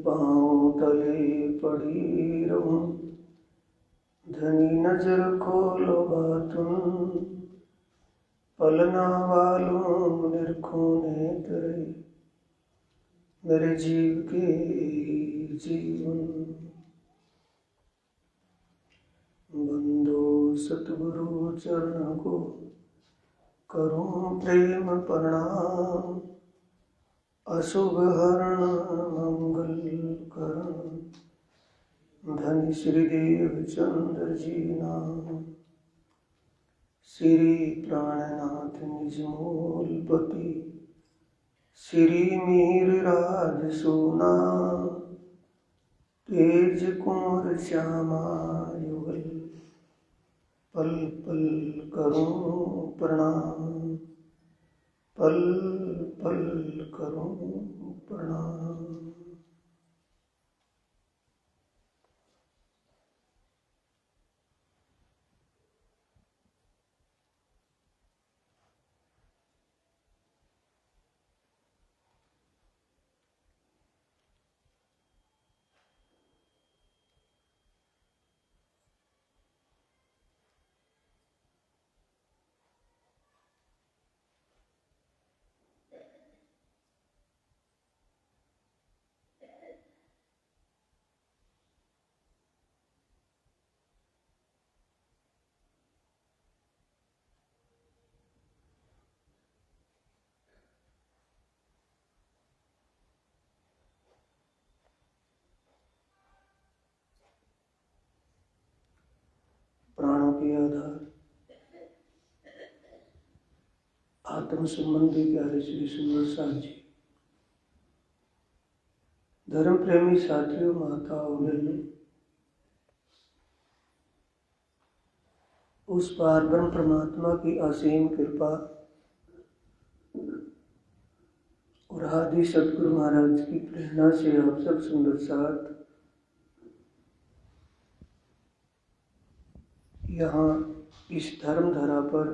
पाँव तले पड़ी रहूं, धनी नजर खोलो बातुन, पलना वालों निरखों ने तेरे मेरे जीव के जीवन। बंदो सतगुरु चरण को करूं प्रेम प्रणाम, अशुभ हरण मंगल करण, धन श्रीदेव चंद्र जी नाम। श्री प्राणनाथ निज मूलपति, श्री मीर राज सोना, तेज कुंवर श्यामा युगल, पल पल करूं प्रणाम, पल पल करूं प्रणाम। प्राणों के आधार आत्म संबंधी प्यारे श्री सुंदर साथ जी, धर्म प्रेमी साथियों, माताओं, बहनों, उस पार ब्रह्म परमात्मा की असीम कृपा और आदि सतगुरु महाराज की प्रेरणा से आप सब सुंदर साथ यहाँ इस धर्म धरा पर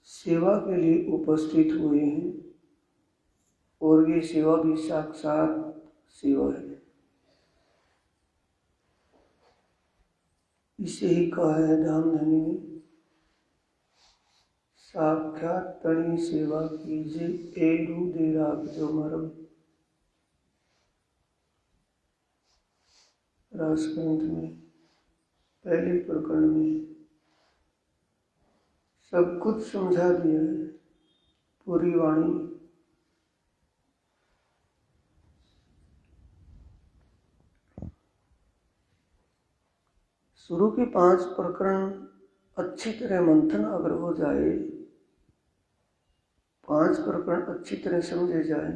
सेवा के लिए उपस्थित हुए हैं और ये सेवा भी साक्षात सेवा है। इसे ही कहा है धाम धनी ने, साक्षात तणी सेवा कीजे एरू दे राख जो मरम। रासग्रंथ में पहले प्रकरण में सब कुछ समझा दिया है, पूरी वाणी। शुरू के 5 प्रकरण अच्छी तरह मंथन अगर हो जाए, 5 प्रकरण अच्छी तरह समझे जाए,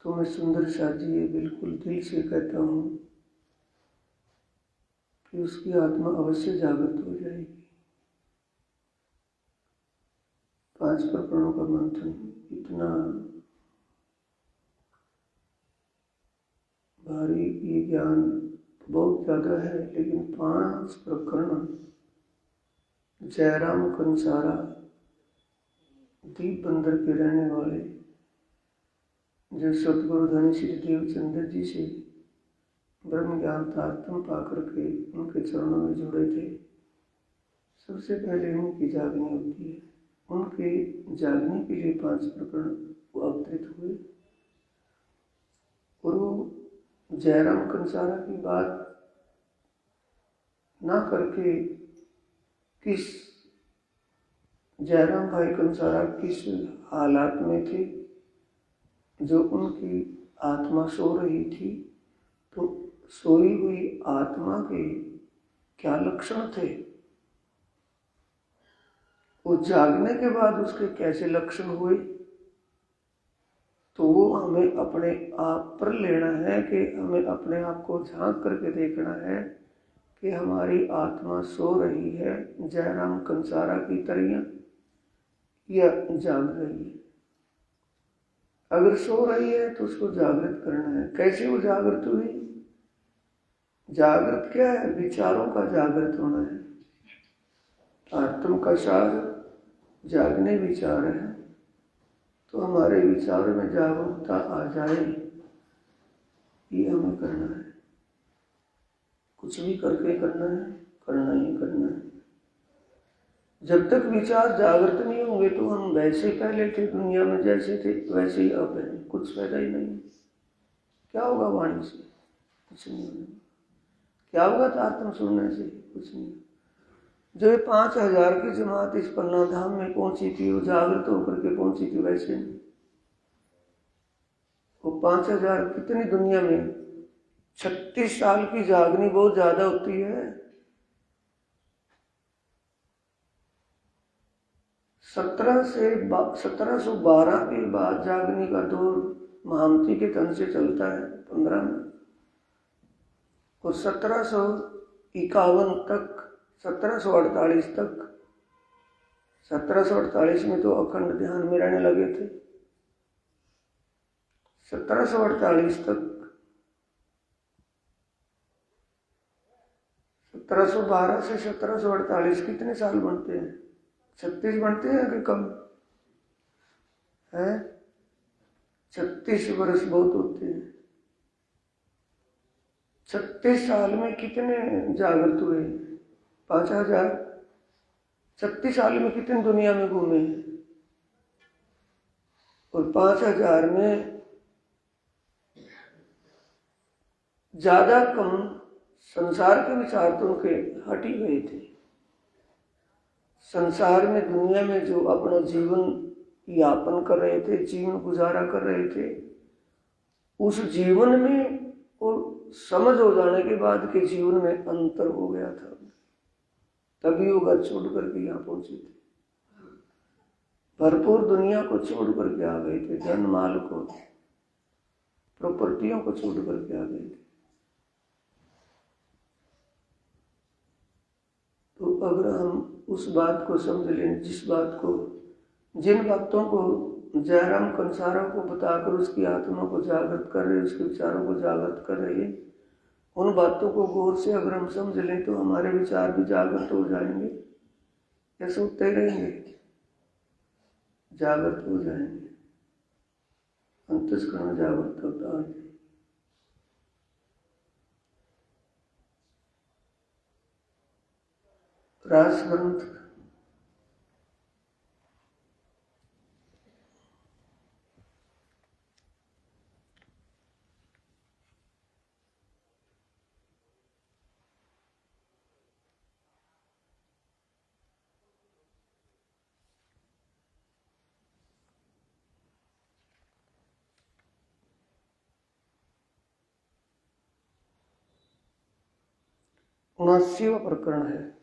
तो मैं सुंदर साथ जी ये बिल्कुल दिल से कहता हूँ कि उसकी आत्मा अवश्य जागृत हो जाएगी। 5 प्रकरणों का मंथन इतना भारी, ये ज्ञान बहुत ज्यादा है, लेकिन 5 प्रकरण जयराम कंसारा दीप बंदर के रहने वाले, जो सतगुरु धनी श्री देवचंद्र जी से ब्रह्म ज्ञान तारतम पाकर के उनके चरणों में जुड़े थे। सबसे पहले उनकी जागनी होती है, उनके जागने के लिए 5 प्रकरण अवतरित हुए। और वो जयराम कंसारा की बात ना करके किस जयराम भाई कंसारा किस हालात में थे, जो उनकी आत्मा सो रही थी, तो सोई हुई आत्मा के क्या लक्षण थे, वो जागने के बाद उसके कैसे लक्षण हुए, तो वो हमें अपने आप पर लेना है कि हमें अपने आप को झांक करके देखना है कि हमारी आत्मा सो रही है जयराम कंसारा की तरह या जाग रही है। अगर सो रही है तो उसको जागृत करना है। कैसे वो जागृत हुई? जागृत क्या है? विचारों का जागृत होना है। आत्म का सार जागने विचार है, तो हमारे विचार में जागरूकता आ जाए, ये हमें करना है। कुछ भी करके करना है, करना ही करना है। जब तक विचार जागृत नहीं होंगे तो हम वैसे पहले थे, दुनिया में जैसे थे वैसे ही अब हैं, कुछ फायदा ही नहीं। क्या होगा वाणी से? कुछ नहीं होगा। क्या होगा आत्म सुनने से? कुछ नहीं। जो 5000 की जमात इस पन्ना धाम में पहुंची थी, वो जागृत होकर के पहुंची थी, वैसे नहीं। वो 5000 कितनी दुनिया में 36 साल की जागनी बहुत ज्यादा होती है। 1712 के बाद जागनी का दौर महामती के तन से चलता है 15 में, और 1751 तक, 1748 तक, 1748 में तो अखंड ध्यान में रहने लगे थे। 1748 तक, 1712 से 1748 कितने साल बनते हैं? 36 बनते हैं कि कम है? 36 वर्ष बहुत होते हैं। 36 साल में कितने जागृत हुए? 5000। 36 साल में कितने दुनिया में घूमे? और 5000 में ज्यादा कम संसार के विचार तो उनके हट ही गए थे। संसार में, दुनिया में जो अपना जीवन यापन कर रहे थे, जीवन गुजारा कर रहे थे, उस जीवन में और समझ हो जाने के बाद के जीवन में अंतर हो गया था। तभी वो घर छोड़ करके यहाँ पहुंचे थे। भरपूर दुनिया को छोड़ करके आ गए थे, धन माल को, प्रॉपर्टियों को छोड़ करके आ गए थे। तो अगर हम उस बात को समझ लें, जिस बात को, जिन बातों को जयराम कंसारा को बताकर उसकी आत्मा को जागृत कर रहे, उसके विचारों को जागृत कर रहे, उन बातों को गौर से अगर हम समझ लें तो हमारे विचार भी जागृत हो जाएंगे या सोते रहेंगे? जागृत हो जाएंगे। अंतस्करण जागृत होता है। रास ग्रंथ उनासीवा प्रकरण है,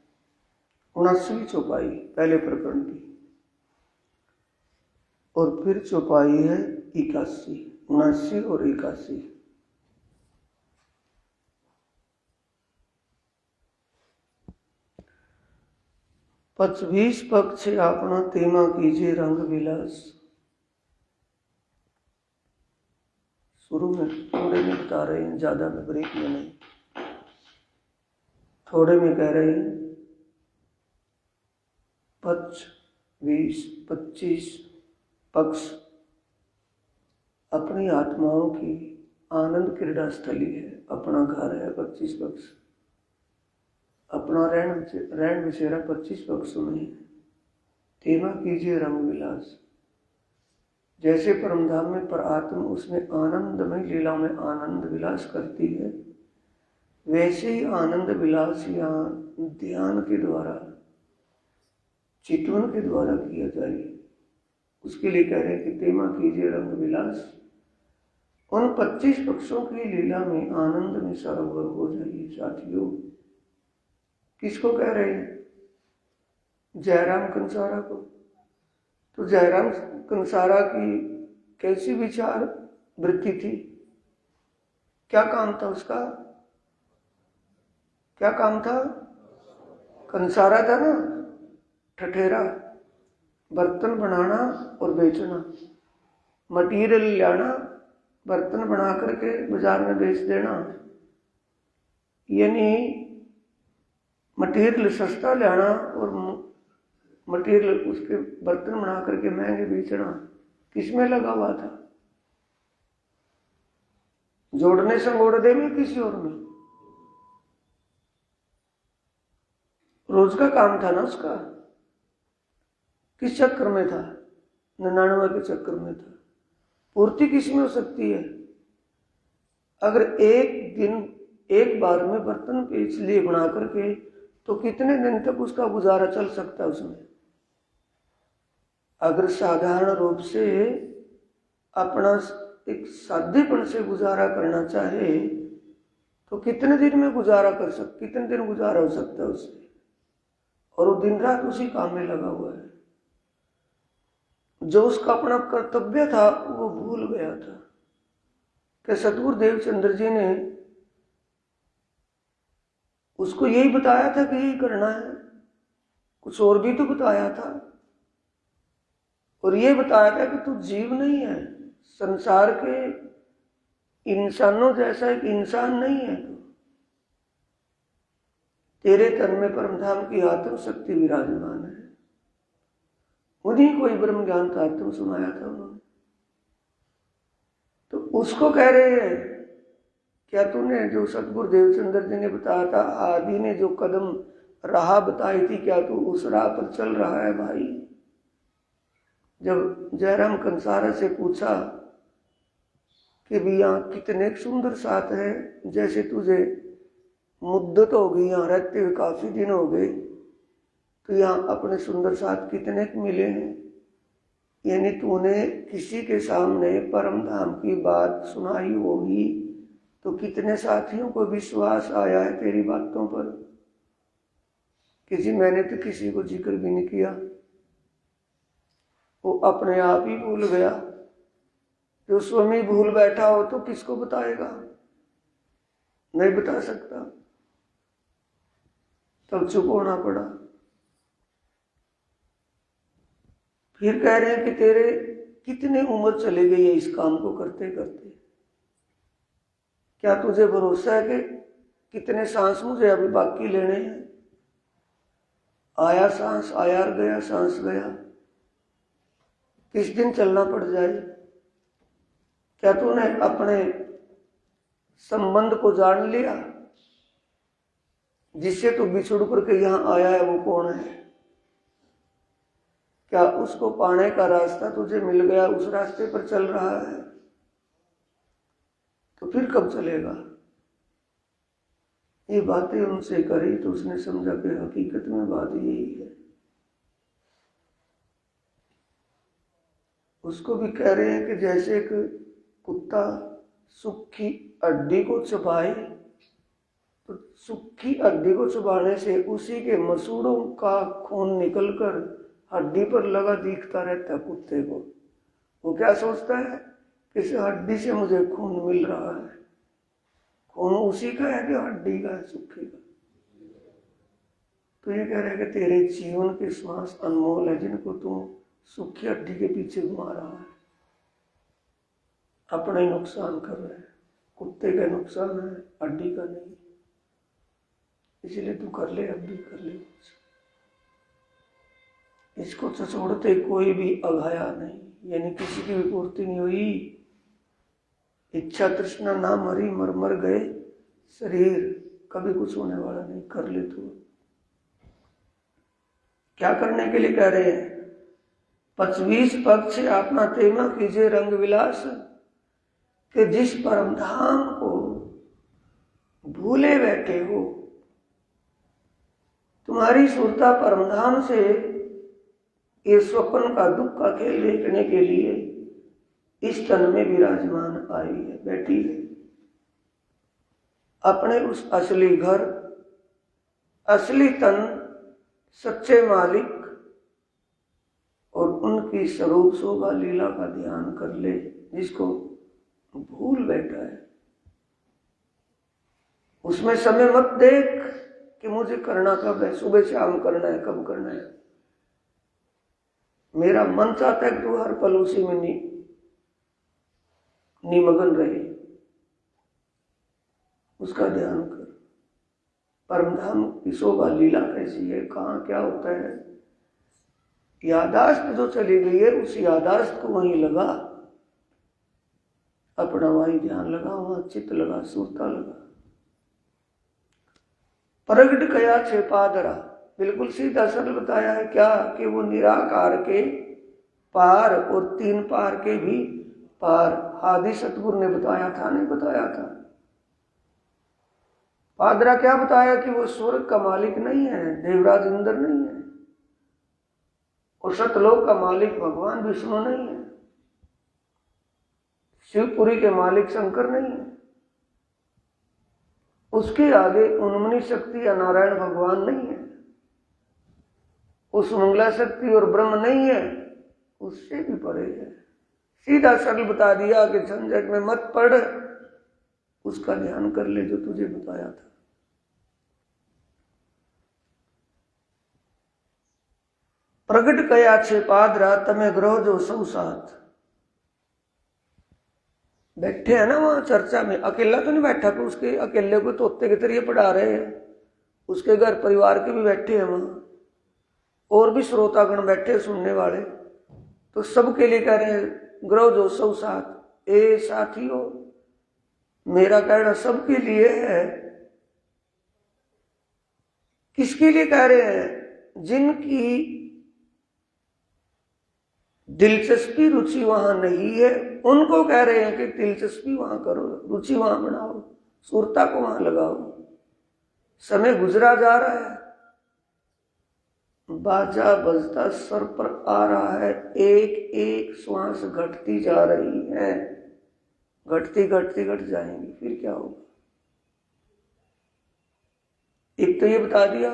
79वीं चौपाई पहले प्रकरण की, और फिर चौपाई है 81, 79 और 81। पचवीस पक्ष अपना तेमा कीजिए रंग विलास। शुरू में थोड़े में बता रहे हैं, ज्यादा में ब्रेक में नहीं, थोड़े में कह रहे हैं। 20-25 पक्ष अपनी आत्माओं की आनंद क्रीड़ा स्थली है, अपना घर है। 25 पक्ष अपना रहन बसेरा 25 पक्षों में है। तेमा कीजिए रंग विलास। जैसे परमधाम में पर आत्मा उसमें आनंदमय लीला में आनंद विलास करती है, वैसे ही आनंद विलास यहाँ ध्यान के द्वारा, चितवन के द्वारा किया जाए। उसके लिए कह रहे हैं कि तेमा कीजिए रंग विलास। उन 25 पक्षों की लीला में आनंद में सरोवर हो जाइए। साथियों, किसको कह रहे हैं? जयराम कंसारा को। तो जयराम कंसारा की कैसी विचार वृत्ति थी? क्या काम था उसका? क्या काम था? कंसारा था ना, ठठेरा, बर्तन बनाना और बेचना, मटीरियल लाना, बर्तन बना करके बाजार में बेच देना, यानी मटीरियल सस्ता लाना और मटीरियल उसके बर्तन बना करके महंगे बेचना, किसमें लगा हुआ था? जोड़ने संगोड़ने में, किसी और में? रोज का काम था ना उसका। किस चक्कर में था? 99 के चक्कर में था। पूर्ति किस में हो सकती है? अगर एक दिन एक बार में बर्तन पे इसलिए बना करके, तो कितने दिन तक उसका गुजारा चल सकता है उसमें? अगर साधारण रूप से अपना एक साध्यपन से गुजारा करना चाहे तो कितने दिन में गुजारा कर सकते, कितने दिन गुजारा हो सकता है उससे? और वो दिन रात उसी काम में लगा हुआ है। जो उसका अपना कर्तव्य था वो भूल गया था। कि सतगुरु देवचंद्र जी ने उसको यही बताया था कि यही करना है, कुछ और भी तो बताया था। और ये बताया था कि तू जीव नहीं है, संसार के इंसानों जैसा एक इंसान नहीं है तू। तेरे तन में परमधाम की आत्म शक्ति विराजमान है। उन्हीं को ही ब्रह्म ज्ञान का आत्म सुनाया था उन्होंने। तो उसको कह रहे हैं, क्या तूने जो सतगुरु देवचंद्र जी ने बताया था, आदि ने जो कदम राह बताई थी, क्या तू उस राह पर चल रहा है भाई? जब जयराम कंसारा से पूछा कि भी यहाँ कितने सुंदर साथ है, जैसे तुझे मुद्दत हो गई, यहाँ रहते हुए काफी दिन हो गए, तो यहाँ अपने सुंदर साथ कितने मिले हैं? यानी तूने किसी के सामने परम धाम की बात सुनाई होगी तो कितने साथियों को विश्वास आया है तेरी बातों पर? किसी, मैंने तो किसी को जिक्र भी नहीं किया, वो अपने आप ही भूल गया। जो स्वामी भूल बैठा हो तो किसको बताएगा? नहीं बता सकता, तब चुप होना पड़ा। फिर कह रहे हैं कि तेरे कितनी उम्र चली गई है इस काम को करते करते, क्या तुझे भरोसा है कि कितने सांस मुझे अभी बाकी लेने हैं? आया सांस, आया गया सांस गया, किस दिन चलना पड़ जाए? क्या तूने अपने संबंध को जान लिया? जिससे तू बिछुड़ करके यहां आया है वो कौन है? क्या उसको पाने का रास्ता तुझे मिल गया, उस रास्ते पर चल रहा है? तो फिर कब चलेगा? ये बातें उनसे करी तो उसने समझा कि हकीकत में बात यही है। उसको भी कह रहे हैं कि जैसे एक कुत्ता सूखी हड्डी को चबाए, तो सूखी हड्डी को चबाने से उसी के मसूड़ों का खून निकलकर हड्डी पर लगा दिखता रहता है कुत्ते को। वो क्या सोचता है कि इस हड्डी से मुझे खून मिल रहा है। खून उसी का है कि हड्डी का है, सूखी का? तो ये कह रहे हैं कि तेरे जीवन के श्वास अनमोल है, जिनको तुम सूखी हड्डी के पीछे घुमा रहा है, अपना ही नुकसान कर रहे हैं। कुत्ते का नुकसान है, हड्डी का नहीं। इसलिए तू कर ले, अब भी कर ले। इसको छछोड़ते कोई भी अघाया नहीं, यानी किसी की भी पूर्ति नहीं हुई। इच्छा तृष्णा ना मरी, मर मर गए शरीर, कभी कुछ होने वाला नहीं। कर ले तू। क्या करने के लिए कह रहे हैं? 25 पक्ष अपना तेमा कीजिए रंग विलास, कि जिस परम धाम को भूले बैठे हो, तुम्हारी सुरता परम धाम से ये स्वप्न का दुख का खेल देखने के लिए इस तन में विराजमान आई है, बैठी है। अपने उस असली घर, असली तन, सच्चे मालिक और उनकी स्वरूप शोभा लीला का ध्यान कर ले, जिसको भूल बैठा है। उसमें समय मत देख कि मुझे करना कब है, सुबह शाम करना है, कब करना है। मेरा मन चाहता है कि तू हर पल उसी में निमग्न रहे, उसका ध्यान कर। परमधाम की शोभा लीला कैसी है, कहाँ क्या होता है, यादाश्त जो चली गई है उस यादाश्त को वहीं लगा, अपना वहीं ध्यान लगा, वहां चित्त लगा, सुरता लगा। प्रगट कया छेपादरा, बिल्कुल सीधा सरल बताया है क्या कि वो निराकार के पार और तीन पार के भी पार। आदि सतगुरु ने बताया था, नहीं बताया था? पादरा क्या बताया कि वो स्वर्ग का मालिक नहीं है, देवराज इंद्र नहीं है, और सतलोक का मालिक भगवान विष्णु नहीं है, शिवपुरी के मालिक शंकर नहीं है, उसके आगे उन्मनी शक्ति या नारायण भगवान नहीं है, उस मंगला शक्ति और ब्रह्म नहीं है, उससे भी परे है। सीधा सरल बता दिया कि झंझट में मत पड़, उसका ध्यान कर ले जो तुझे बताया था। प्रगट कया छे पादरा तमे ग्रह जो सौ साथ। बैठे हैं ना वहां चर्चा में, अकेला तो नहीं बैठा, कि उसके अकेले को तोते के तरीके पढ़ा रहे हैं, उसके घर परिवार के भी बैठे हैं वहां, और भी श्रोतागण बैठे सुनने वाले, तो सबके लिए कह रहे हैं ग्रह जो सौ साथ। ए साथियों, मेरा कहना सबके लिए है। किसके लिए कह रहे हैं? जिनकी दिलचस्पी रुचि वहां नहीं है, उनको कह रहे हैं कि दिलचस्पी वहां करो, रुचि वहां बनाओ, सुरता को वहां लगाओ। समय गुजरा जा रहा है, बाजा बजता सर पर आ रहा है, एक एक श्वास घटती जा रही है, घटती घटती घट जाएंगी, फिर क्या होगा? एक तो ये बता दिया,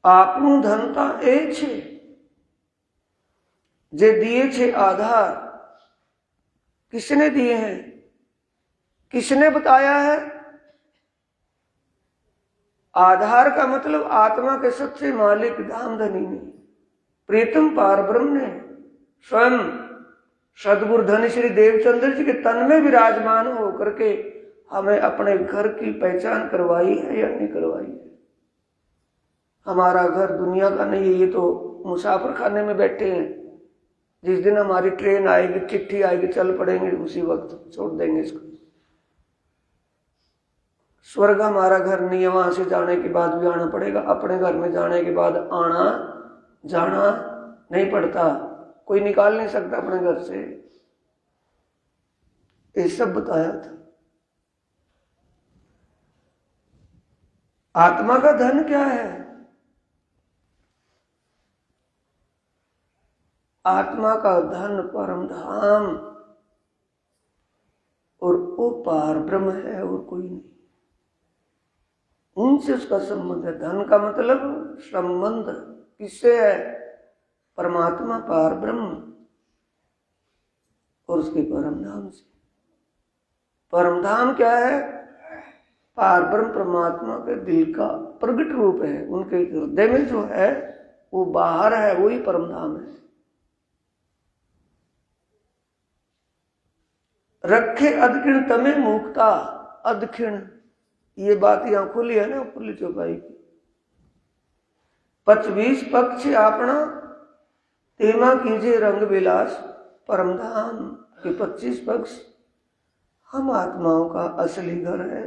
आपनु धनता ए छे जे दिए छे आधार। किसने दिए हैं? किसने बताया है? आधार का मतलब आत्मा के सच्चे मालिक धाम धनी ने, प्रीतम पार ब्रह्म ने स्वयं सदगुरु धनी श्री देवचंद्र जी के तन में विराजमान होकर के हमें अपने घर की पहचान करवाई है या नहीं करवाई है? हमारा घर दुनिया का नहीं है, ये तो मुसाफिर खाने में बैठे हैं। जिस दिन हमारी ट्रेन आएगी, चिट्ठी आएगी, चल पड़ेंगे, उसी वक्त छोड़ देंगे इसको। स्वर्ग हमारा घर नहीं है, वहां से जाने के बाद भी आना पड़ेगा। अपने घर में जाने के बाद आना जाना नहीं पड़ता, कोई निकाल नहीं सकता अपने घर से। ये सब बताया था। आत्मा का धन क्या है? आत्मा का धन परम धाम और वो पार ब्रह्म है और कोई नहीं, उनसे उसका संबंध है। धन का मतलब संबंध किससे है? परमात्मा पार ब्रह्म और उसके परम धाम से। परम धाम क्या है? पार ब्रह्म परमात्मा के दिल का प्रगट रूप है, उनके हृदय में जो है वो बाहर है, वही परम धाम है। रखे अधखिण तमे मुक्ता। अधखिण, ये बात यहां खुली है ना ऊपरली चौपाई की। 25 पक्ष आपना तेमा कीजिए रंग विलास। परमधाम के 25 पक्ष हम आत्माओं का असली घर है।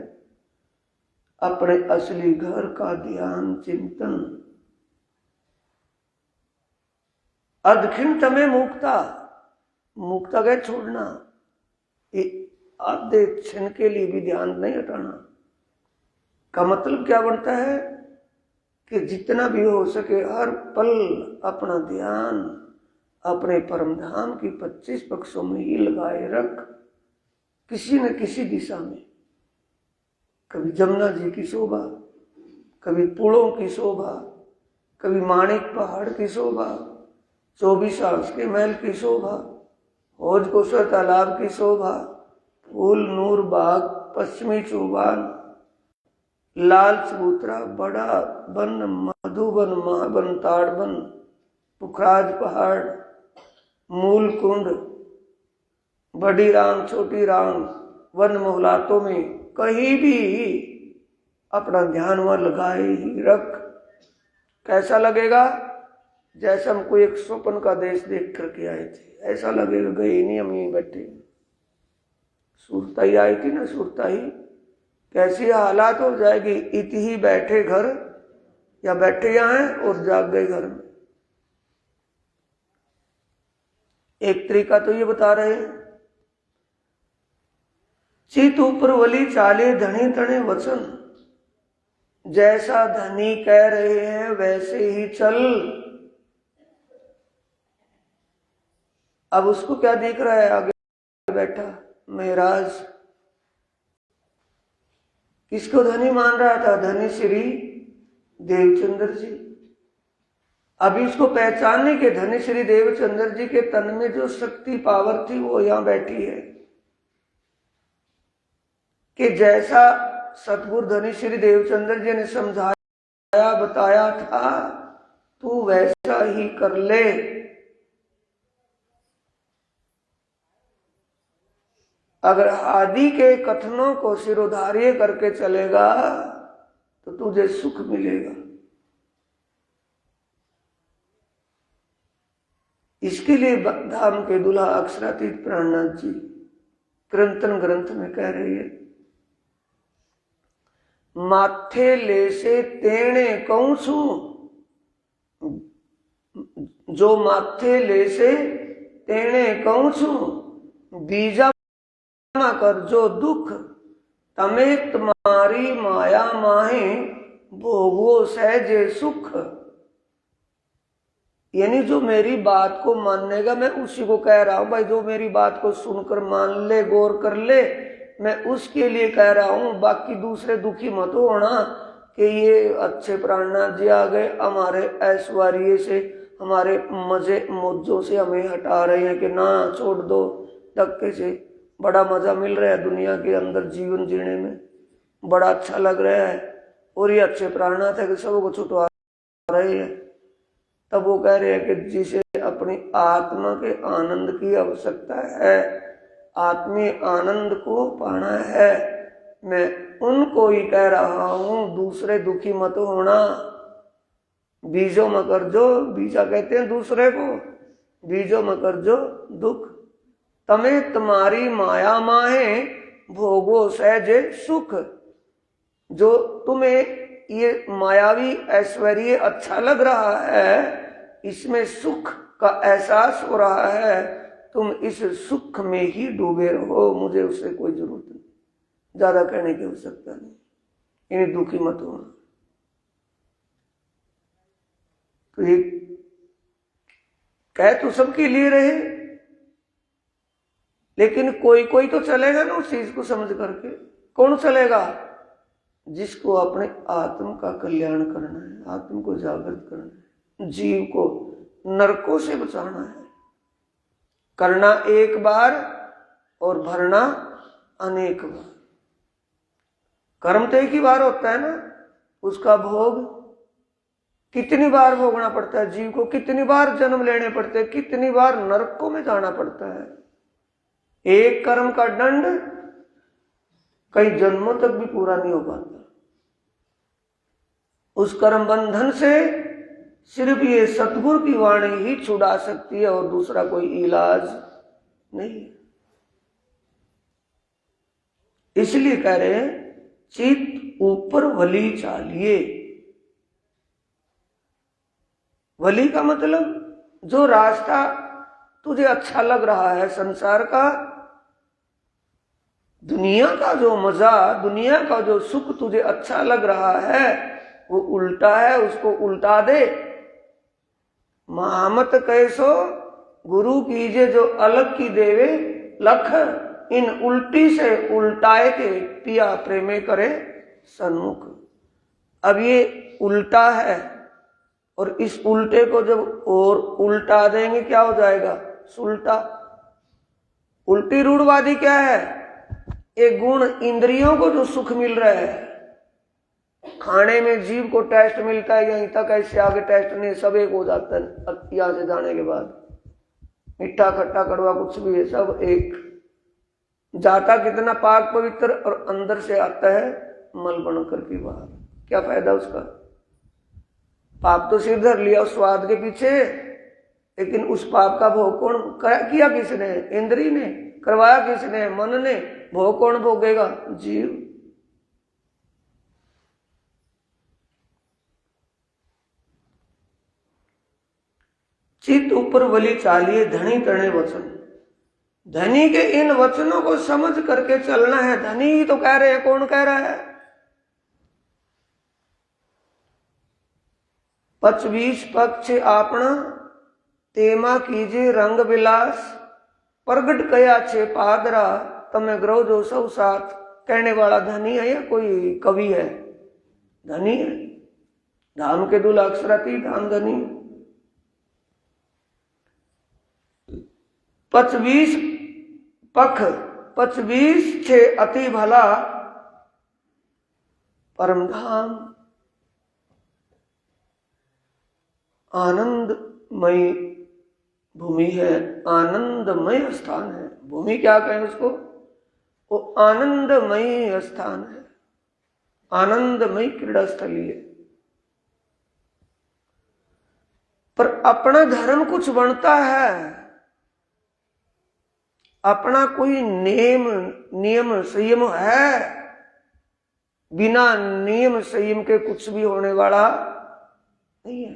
अपने असली घर का ध्यान चिंतन। अधखिण तमे मुक्ता, मुक्ता गए छोड़ना, आधे क्षण के लिए भी ध्यान नहीं हटाना। का मतलब क्या बनता है कि जितना भी हो सके हर पल अपना ध्यान अपने परमधाम की 25 पक्षों में ही लगाए रख, किसी न किसी दिशा में। कभी जमुना जी की शोभा, कभी पुलों की शोभा, कभी माणिक पहाड़ की शोभा, 24 आंस के महल की शोभा, हौज कोसर तालाब की शोभा, फूल नूर बाग, पश्चिमी चौबान, लाल चबूतरा, बड़ा बन, मधुबन, महाबन, ताड़बन, पुखराज पहाड़, मूल कुंड, बड़ी रांग, छोटी रांग, वन मोहलातों में कहीं भी अपना ध्यान वहां लगाए ही रख। कैसा लगेगा? जैसे हम कोई एक स्वप्न का देश देख करके आए थे, ऐसा लगेगा गए ही नहीं, हम यहीं बैठे। सुरताई आई थी ना, सुरताई, कैसी हालात हो जाएगी, इति ही बैठे घर, या बैठे यहाँ हैं और जाग गए घर में। एक तरीका तो ये बता रहे हैं, चित ऊपर वली चाले धनी तने वचन, जैसा धनी कह रहे हैं वैसे ही चल। अब उसको क्या दिख रहा है आगे बैठा महाराज, किसको धनी मान रहा था? धनी श्री देवचंद्र जी। अभी इसको पहचानने के धनी श्री देवचंद्र जी के तन में जो शक्ति पावर थी वो यहां बैठी है, कि जैसा सतगुरु धनी श्री देवचंद्र जी ने समझाया बताया था, तू वैसा ही कर ले। अगर आदि के कथनों को सिरोधार्य करके चलेगा तो तुझे सुख मिलेगा। इसके लिए धाम के दूल्हा अक्षरातीत प्राणनाथ जी कीर्तन ग्रंथ में कह रही है, माथे ले से तेणे कहूं छू, जो माथे ले से तेणे कहूं छू, बीजा कर जो दुख, तमे तुम्हारी माया माहे, भोगो सहजे सुख। यानी जो मेरी बात को मानेगा, मैं उसी को कह रहा हूं भाई, जो मेरी बात को सुनकर मान ले, गौर कर ले, मैं उसके लिए कह रहा हूं। बाकी दूसरे दुखी मत होना कि ये अच्छे प्राणनाथ जी आ गए, हमारे ऐश्वर्य से, हमारे मजे मौजों से हमें हटा रहे हैं, कि ना छोड़ दो, धक्के से बड़ा मजा मिल रहा है दुनिया के अंदर जीवन जीने में, बड़ा अच्छा लग रहा है, और ये अच्छे प्राणनाथ है कि सबको छुटवा रहे हैं। तब वो कह रहे हैं कि जिसे अपनी आत्मा के आनंद की आवश्यकता है, आत्मीय आनंद को पाना है, मैं उनको ही कह रहा हूं, दूसरे दुखी मत होना। बीजो मकर जो, बीजा कहते हैं दूसरे को, बीजो मकर जो दुख, तमे तुम्हारी माया माहे, भोगो सहजे सुख। जो तुम्हें ये मायावी ऐश्वर्य अच्छा लग रहा है, इसमें सुख का एहसास हो रहा है, तुम इस सुख में ही डूबे रहो, मुझे उससे कोई जरूरत नहीं, ज्यादा कहने की आवश्यकता नहीं, इन्हें दुखी मत होना। तो ये कह तो सबके लिए रहे, लेकिन कोई कोई तो चलेगा ना उस चीज को समझ करके। कौन चलेगा? जिसको अपने आत्म का कल्याण करना है, आत्म को जागृत करना है, जीव को नरकों से बचाना है। करना एक बार और भरना अनेक बार। कर्म तो एक ही बार होता है ना, उसका भोग कितनी बार भोगना पड़ता है जीव को, कितनी बार जन्म लेने पड़ते हैं, कितनी बार नरकों में जाना पड़ता है। एक कर्म का दंड कई जन्मों तक भी पूरा नहीं हो पाता। उस कर्म बंधन से सिर्फ ये सतगुरु की वाणी ही छुड़ा सकती है, और दूसरा कोई इलाज नहीं। इसलिए कह रहे हैं, चित ऊपर वली चालिए। वली का मतलब जो रास्ता तुझे अच्छा लग रहा है, संसार का, दुनिया का जो मजा, दुनिया का जो सुख तुझे अच्छा लग रहा है, वो उल्टा है, उसको उल्टा दे। महामत कैसो गुरु कीजे, जो अलग की देवे लख, इन उल्टी से उल्टाए के पिया प्रेमे करे सन्मुख। अब ये उल्टा है, और इस उल्टे को जब और उल्टा देंगे क्या हो जाएगा? सुल्टा। उल्टी रूढ़वादी क्या है? एक गुण इंद्रियों को जो सुख मिल रहा है, खाने में जीव को टेस्ट मिलता है, यहीं तक, ऐसे आगे टेस्ट नहीं, सब एक हो जाता है यहाँ से जाने के बाद। मीठा खट्टा कड़वा कुछ भी है, सब एक। जाता कितना पाक पवित्र, और अंदर से आता है मल बन करके बाहर। क्या फायदा उसका? पाप तो सिर धर लिया उस स्वाद के पीछे, लेकिन उस पाप का भोग कौन किया? किसने? इंद्री ने। करवाया किसने? मन ने। भोग कौन भोगेगा? जीव। चित ऊपर वली चालिए धनी तणे वचन। धनी के इन वचनों को समझ करके चलना है। धनी ही तो कह रहे हैं, कौन कह रहा है? 25 पक्ष आपना तेमा कीजिए रंग विलास, प्रगट कया छे पादरा तमे ग्रह जो सब साथ। कहने वाला धनी है या कोई कवि है? धनी है। धाम के दूल्हा अक्षराती धाम धनी। 25 पख 25 छे अति भला परम धाम। आनंदमय भूमि है, आनंदमय स्थान है। भूमि क्या कहें उसको? वो आनंदमय स्थान है, आनंदमय क्रीड़ा स्थली है। पर अपना धर्म कुछ बनता है, अपना कोई नियम संयम है? बिना नियम संयम के कुछ भी होने वाला नहीं है।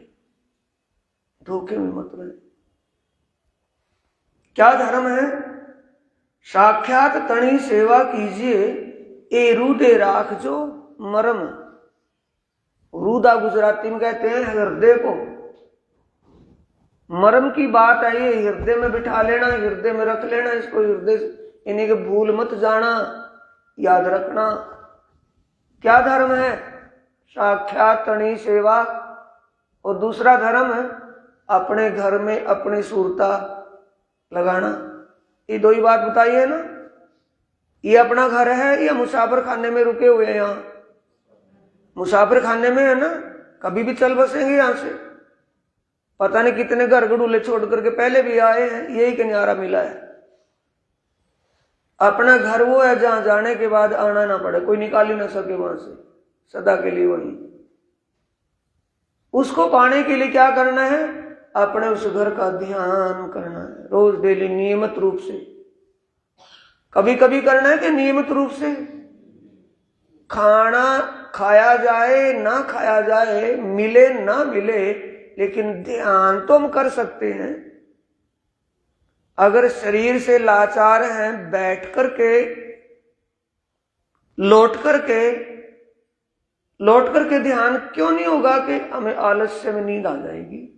धोखे में मत रहे। क्या धर्म है? साक्षात तणी सेवा कीजिए, ए रूदे राख जो मरम। रूदा गुजराती में कहते हैं हृदय को। मरम की बात है ये, हृदय में बिठा लेना, हृदय में रख लेना इसको। हृदय इन्हीं के भूल मत जाना, याद रखना। क्या धर्म है? साक्षात तणी सेवा। और दूसरा धर्म है अपने घर में अपनी सूरता लगाना। ये दो ही बात बताई है ना। ये अपना घर है या मुसाफिर खाने में रुके हुए हैं? यहां मुसाफिर खाने में है ना, कभी भी चल बसेंगे यहां से। पता नहीं कितने घर गडूले छोड़ करके पहले भी आए हैं, यही किनारा मिला है। अपना घर वो है जहां जाने के बाद आना ना पड़े, कोई निकाल ही ना सके वहां से, सदा के लिए वही। उसको पाने के लिए क्या करना है? अपने उस घर का ध्यान करना है, रोज डेली नियमित रूप से। कभी कभी करना है कि नियमित रूप से। खाना खाया जाए ना खाया जाए, मिले ना मिले, लेकिन ध्यान तो हम कर सकते हैं। अगर शरीर से लाचार हैं, बैठ करके लौट करके ध्यान क्यों नहीं होगा कि हमें आलस्य में नींद आ जाएगी?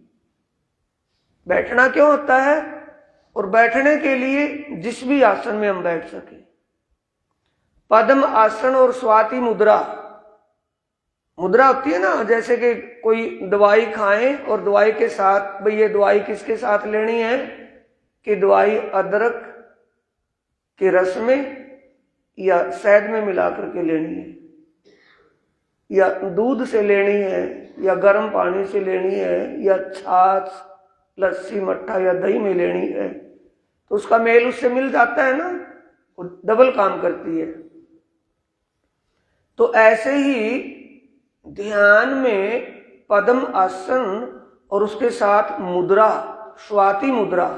बैठना क्यों होता है? और बैठने के लिए जिस भी आसन में हम बैठ सके, पद्म आसन और स्वाति मुद्रा। मुद्रा होती है ना, जैसे कि कोई दवाई खाएं और दवाई के साथ, भाई ये दवाई किसके साथ लेनी है कि दवाई अदरक के रस में या शहद में मिला करके लेनी है, या दूध से लेनी है, या गर्म पानी से लेनी है, या छाछ लस्सी मट्ठा या दही में लेनी है, तो उसका मेल उससे मिल जाता है ना, वो डबल काम करती है। तो ऐसे ही ध्यान में पद्म आसन और उसके साथ मुद्रा, स्वाति मुद्रा।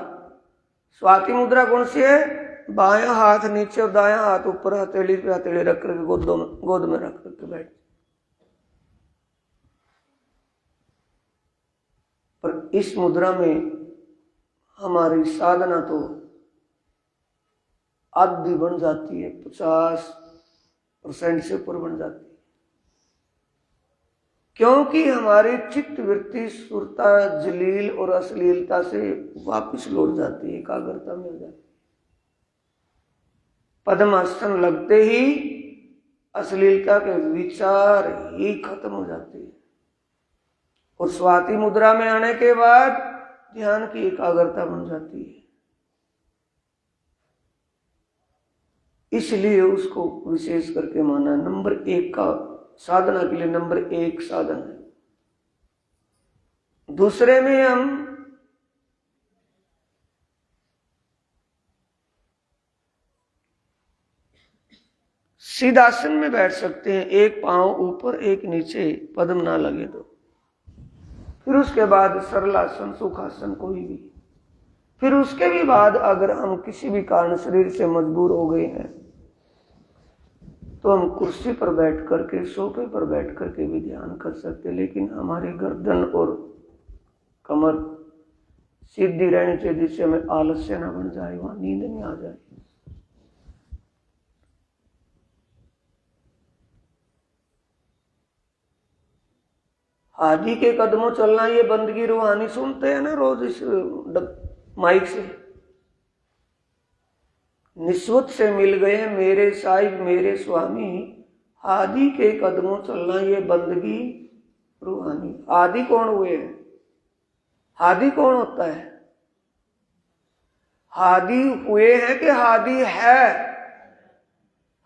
स्वाति मुद्रा कौन सी है? बायां हाथ नीचे और दायां हाथ ऊपर, हथेली पे हथेली रख करके गोद में रख करके बैठ। पर इस मुद्रा में हमारी साधना तो आधी बन जाती है, 50% से ऊपर बन जाती है। क्योंकि हमारी चित्त वृत्ति सुरता, जलील और अश्लीलता से वापस लौट जाती है, एकाग्रता में हो जाती है। पद्मासन लगते ही अश्लीलता के विचार ही खत्म हो जाते हैं, और स्वाति मुद्रा में आने के बाद ध्यान की एकाग्रता बन जाती है। इसलिए उसको विशेष करके माना नंबर 1 का, साधना के लिए नंबर 1 साधन है। दूसरे में हम सिद्धासन में बैठ सकते हैं, एक पांव ऊपर एक नीचे, पद्म ना लगे तो। फिर उसके बाद सरलासन, सुखासन कोई भी। फिर उसके भी बाद अगर हम किसी भी कारण शरीर से मजबूर हो गए हैं तो हम कुर्सी पर बैठ करके, सोफे पर बैठ करके भी ध्यान कर सकते, लेकिन हमारी गर्दन और कमर सीधी रहनी चाहिए जिससे हमें आलस्य ना बन जाए, वहां नींद नहीं आ जाए। हादी के कदमों चलना, ये बंदगी रूहानी सुनते हैं ना रोज इस माइक से। निस्वत से मिल गए मेरे साहिब मेरे स्वामी, हादी के कदमों चलना ये बंदगी रूहानी। हादी कौन हुए हैं? हादी कौन होता है? हादी हुए हैं कि हादी है?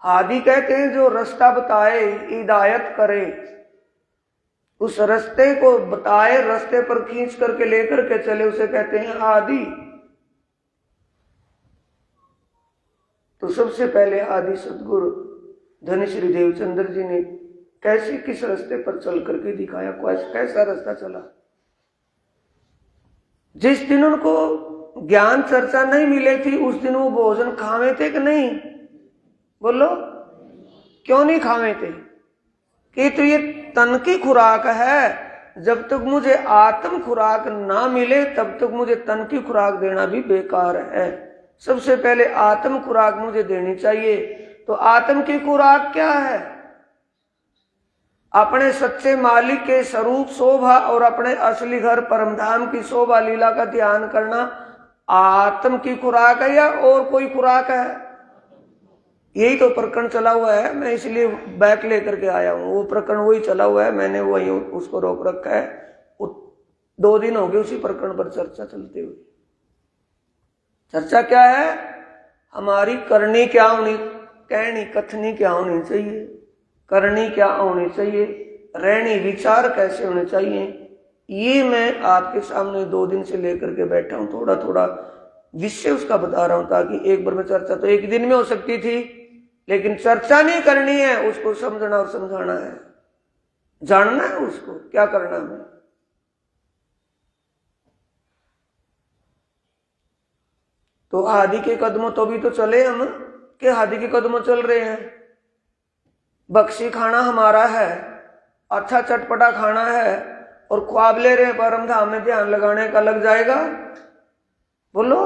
हादी कहते हैं जो रास्ता बताए, हिदायत करे, उस रास्ते को बताए, रास्ते पर खींच करके लेकर के चले, उसे कहते हैं हादी। तो सबसे पहले आदि सदगुरु धनी श्री देवचंद्र जी ने कैसे किस रास्ते पर चल करके दिखाया, कैसा रास्ता चला। जिस दिन उनको ज्ञान चर्चा नहीं मिले थी उस दिन वो भोजन खावे थे कि नहीं? बोलो, क्यों नहीं खावे थे? कि तो ये तन की खुराक है, जब तक मुझे आत्म खुराक ना मिले तब तक मुझे तन की खुराक देना भी बेकार है। सबसे पहले आत्म खुराक मुझे देनी चाहिए। तो आत्म की खुराक क्या है? अपने सच्चे मालिक के स्वरूप शोभा और अपने असली घर परमधाम की शोभा लीला का ध्यान करना आत्म की खुराक है या और कोई खुराक है? यही तो प्रकरण चला हुआ है, मैं इसलिए बैक लेकर के आया हूं। वो प्रकरण वही चला हुआ है, मैंने वही उसको रोक रखा है। 2 दिन हो गए उसी प्रकरण पर चर्चा चलते हुए। चर्चा क्या है? हमारी करनी क्या होनी, कहनी कथनी क्या होनी चाहिए, करनी क्या होनी चाहिए, रहनी विचार कैसे होने चाहिए, ये मैं आपके सामने 2 दिन से लेकर के बैठा हूं। थोड़ा थोड़ा विषय उसका बता रहा हूं ताकि एक बार में चर्चा तो 1 दिन में हो सकती थी, लेकिन चर्चा नहीं करनी है, उसको समझना और समझाना है, जानना है उसको क्या करना है। तो हादी के कदमों तो भी तो चले हम, कि हादी के कदमों चल रहे हैं। बख्शी खाना हमारा है, अच्छा चटपटा खाना है और ख्वाब ले रहे हैं परम धाम में ध्यान लगाने का, लग जाएगा? बोलो,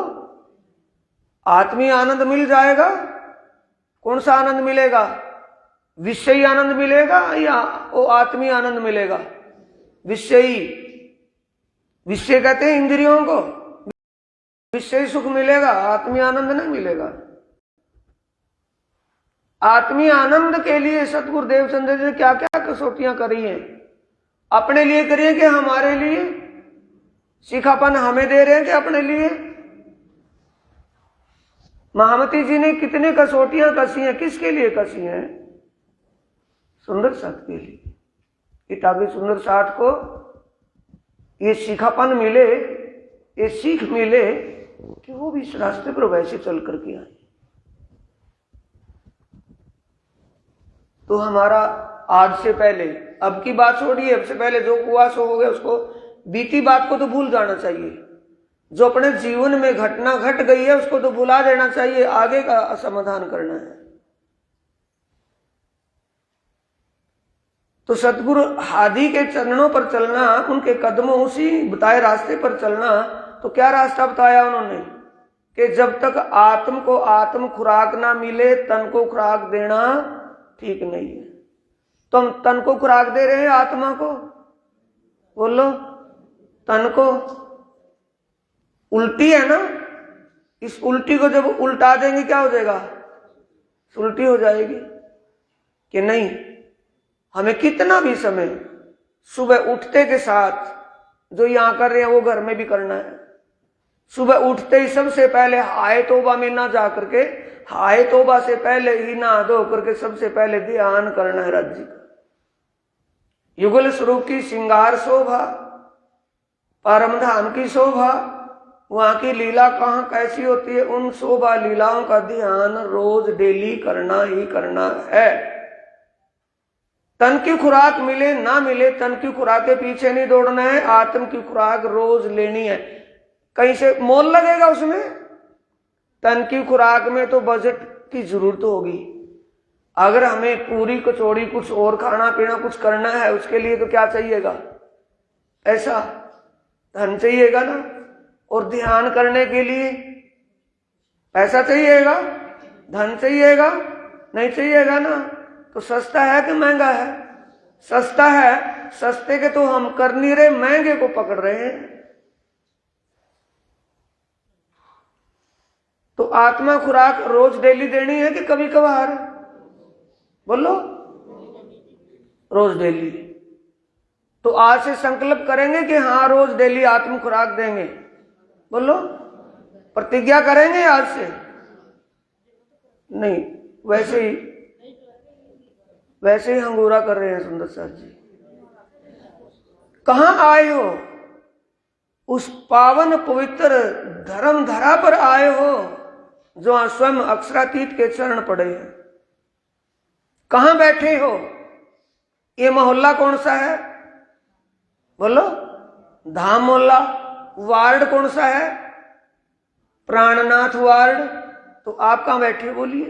आत्मीय आनंद मिल जाएगा? कौन सा आनंद मिलेगा? विषयी आनंद मिलेगा या वो आत्मीय आनंद मिलेगा? विषयी। विषय कहते हैं इंद्रियों को, विषय सुख मिलेगा, आत्मीय आनंद नहीं मिलेगा। आत्मीय आनंद के लिए सतगुरु देवचंद्र जी ने क्या क्या कसौटियां करी हैं? अपने लिए करी है कि हमारे लिए? शिखापन हमें दे रहे हैं कि अपने लिए? महामती जी ने कितनी कसौटियां कसी हैं, किसके लिए कसी हैं? सुंदर साथ के लिए। ताकि सुंदर साथ को ये शिखापन मिले, ये सीख मिले कि वो भी इस रास्ते पर वैसे चल करके आए। तो हमारा आज से पहले, अब की बात छोड़िए, अब से पहले जो हुआ सो हो गया, उसको बीती बात को तो भूल जाना चाहिए। जो अपने जीवन में घटना घट गई है उसको तो भुला देना चाहिए, आगे का समाधान करना है। तो सतगुरु हादी के चरणों पर चलना, उनके कदमों उसी बताए रास्ते पर चलना। तो क्या रास्ता बताया उन्होंने? कि जब तक आत्म को आत्म खुराक ना मिले तन को खुराक देना ठीक नहीं है। तो हम तन को खुराक दे रहे हैं, आत्मा को? बोलो, तन को। उल्टी है ना, इस उल्टी को जब उल्टा देंगे क्या हो जाएगा? उल्टी हो जाएगी कि नहीं? हमें कितना भी समय सुबह उठते के साथ जो यहां कर रहे हैं वो घर में भी करना है। सुबह उठते ही सबसे पहले हाय तौबा में ना जा करके, हाय तौबा से पहले ही नहा धो करके सबसे पहले ध्यान करना है राज्य का। युगल स्वरूप की श्रृंगार शोभा, परम धाम की शोभा, वहां की लीला कहां कैसी होती है, उन शोभा लीलाओं का ध्यान रोज डेली करना ही करना है। तन की खुराक मिले ना मिले, तन की खुराक के पीछे नहीं दौड़ना है, आत्म की खुराक रोज लेनी है। कहीं से मोल लगेगा उसमें? तन की खुराक में तो बजट की जरूरत होगी। अगर हमें पूरी कचौड़ी कुछ और खाना पीना कुछ करना है, उसके लिए तो क्या चाहिएगा? ऐसा धन चाहिएगा ना। और ध्यान करने के लिए पैसा चाहिएगा, धन चाहिएगा, नहीं चाहिएगा ना। तो सस्ता है कि महंगा है? सस्ता है। सस्ते के तो हम कर नहीं रहे, महंगे को पकड़ रहे हैं। तो आत्मा खुराक रोज डेली देनी है कि कभी कभार? बोलो, रोज डेली। तो आज से संकल्प करेंगे कि हाँ रोज डेली आत्म खुराक देंगे। बोलो, प्रतिज्ञा करेंगे आज से? नहीं, वैसे ही हंगूरा कर रहे हैं सुंदर साथ जी। कहां आए हो? उस पावन पवित्र धर्म धरा पर आए हो जो स्वयं अक्षरातीत के चरण पड़े हैं। कहां बैठे हो? ये मोहल्ला कौन सा है? बोलो, धाम मोहल्ला। वार्ड कौन सा है? प्राणनाथ वार्ड। तो आप कहां बैठे हो? बोलिए,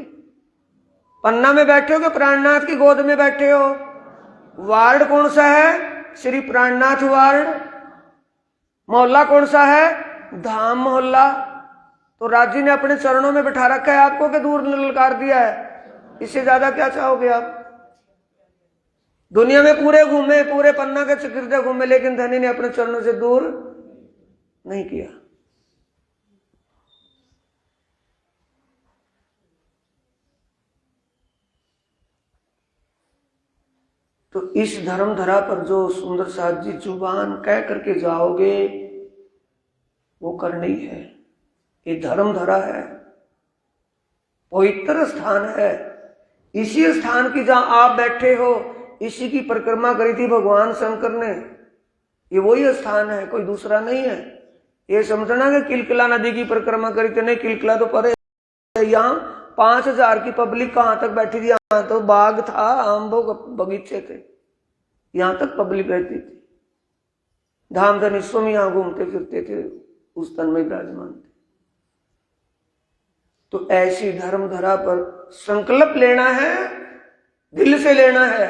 पन्ना में बैठे हो कि प्राणनाथ की गोद में बैठे हो? वार्ड कौन सा है? श्री प्राणनाथ वार्ड। मोहल्ला कौन सा है? धाम मोहल्ला। तो राजी ने अपने चरणों में बिठा रखा है आपको कि दूर ललकार दिया है? इससे ज्यादा क्या चाहोगे आप? दुनिया में पूरे घूमे, पूरे पन्ना के चक्कर घूमे, लेकिन धनी ने अपने चरणों से दूर नहीं किया। तो इस धर्म धरा पर जो सुंदर साथ जी जुबान कह करके जाओगे वो करनी है। ये धर्म धरा है, पवित्र स्थान है। इसी स्थान की जहां आप बैठे हो, इसी की परिक्रमा करी थी भगवान शंकर ने। ये वही स्थान है, कोई दूसरा नहीं है। ये समझना कि किलकिला नदी की परिक्रमा करी थी, नहीं, किलकिला तो परे। यहाँ 5000 की पब्लिक कहां तक बैठी थी? यहाँ तो बाग था, आम्बो बगीचे थे, यहां तक पब्लिक रहती थी। धाम धनेश्वर यहाँ घूमते फिरते थे, उस तन में विराजमान थे। तो ऐसी धर्म धरा पर संकल्प लेना है, दिल से लेना है,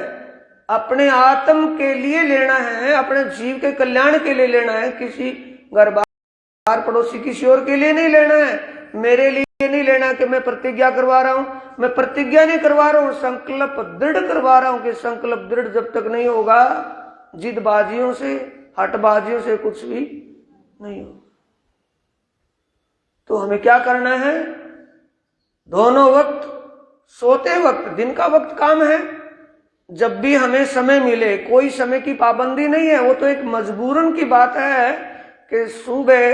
अपने आत्म के लिए लेना है, अपने जीव के कल्याण के लिए लेना है। किसी घर बार पड़ोसी किसी और के लिए नहीं लेना है, मेरे लिए नहीं लेना कि मैं प्रतिज्ञा करवा रहा हूं। मैं प्रतिज्ञा नहीं करवा रहा हूं, संकल्प दृढ़ करवा रहा हूं कि संकल्प दृढ़ जब तक नहीं होगा, जिदबाजियों से, हटबाजियों से कुछ भी नहीं होगा। तो हमें क्या करना है? दोनों वक्त, सोते वक्त, दिन का वक्त काम है, जब भी हमें समय मिले, कोई समय की पाबंदी नहीं है। वो तो एक मजबूरन की बात है कि सुबह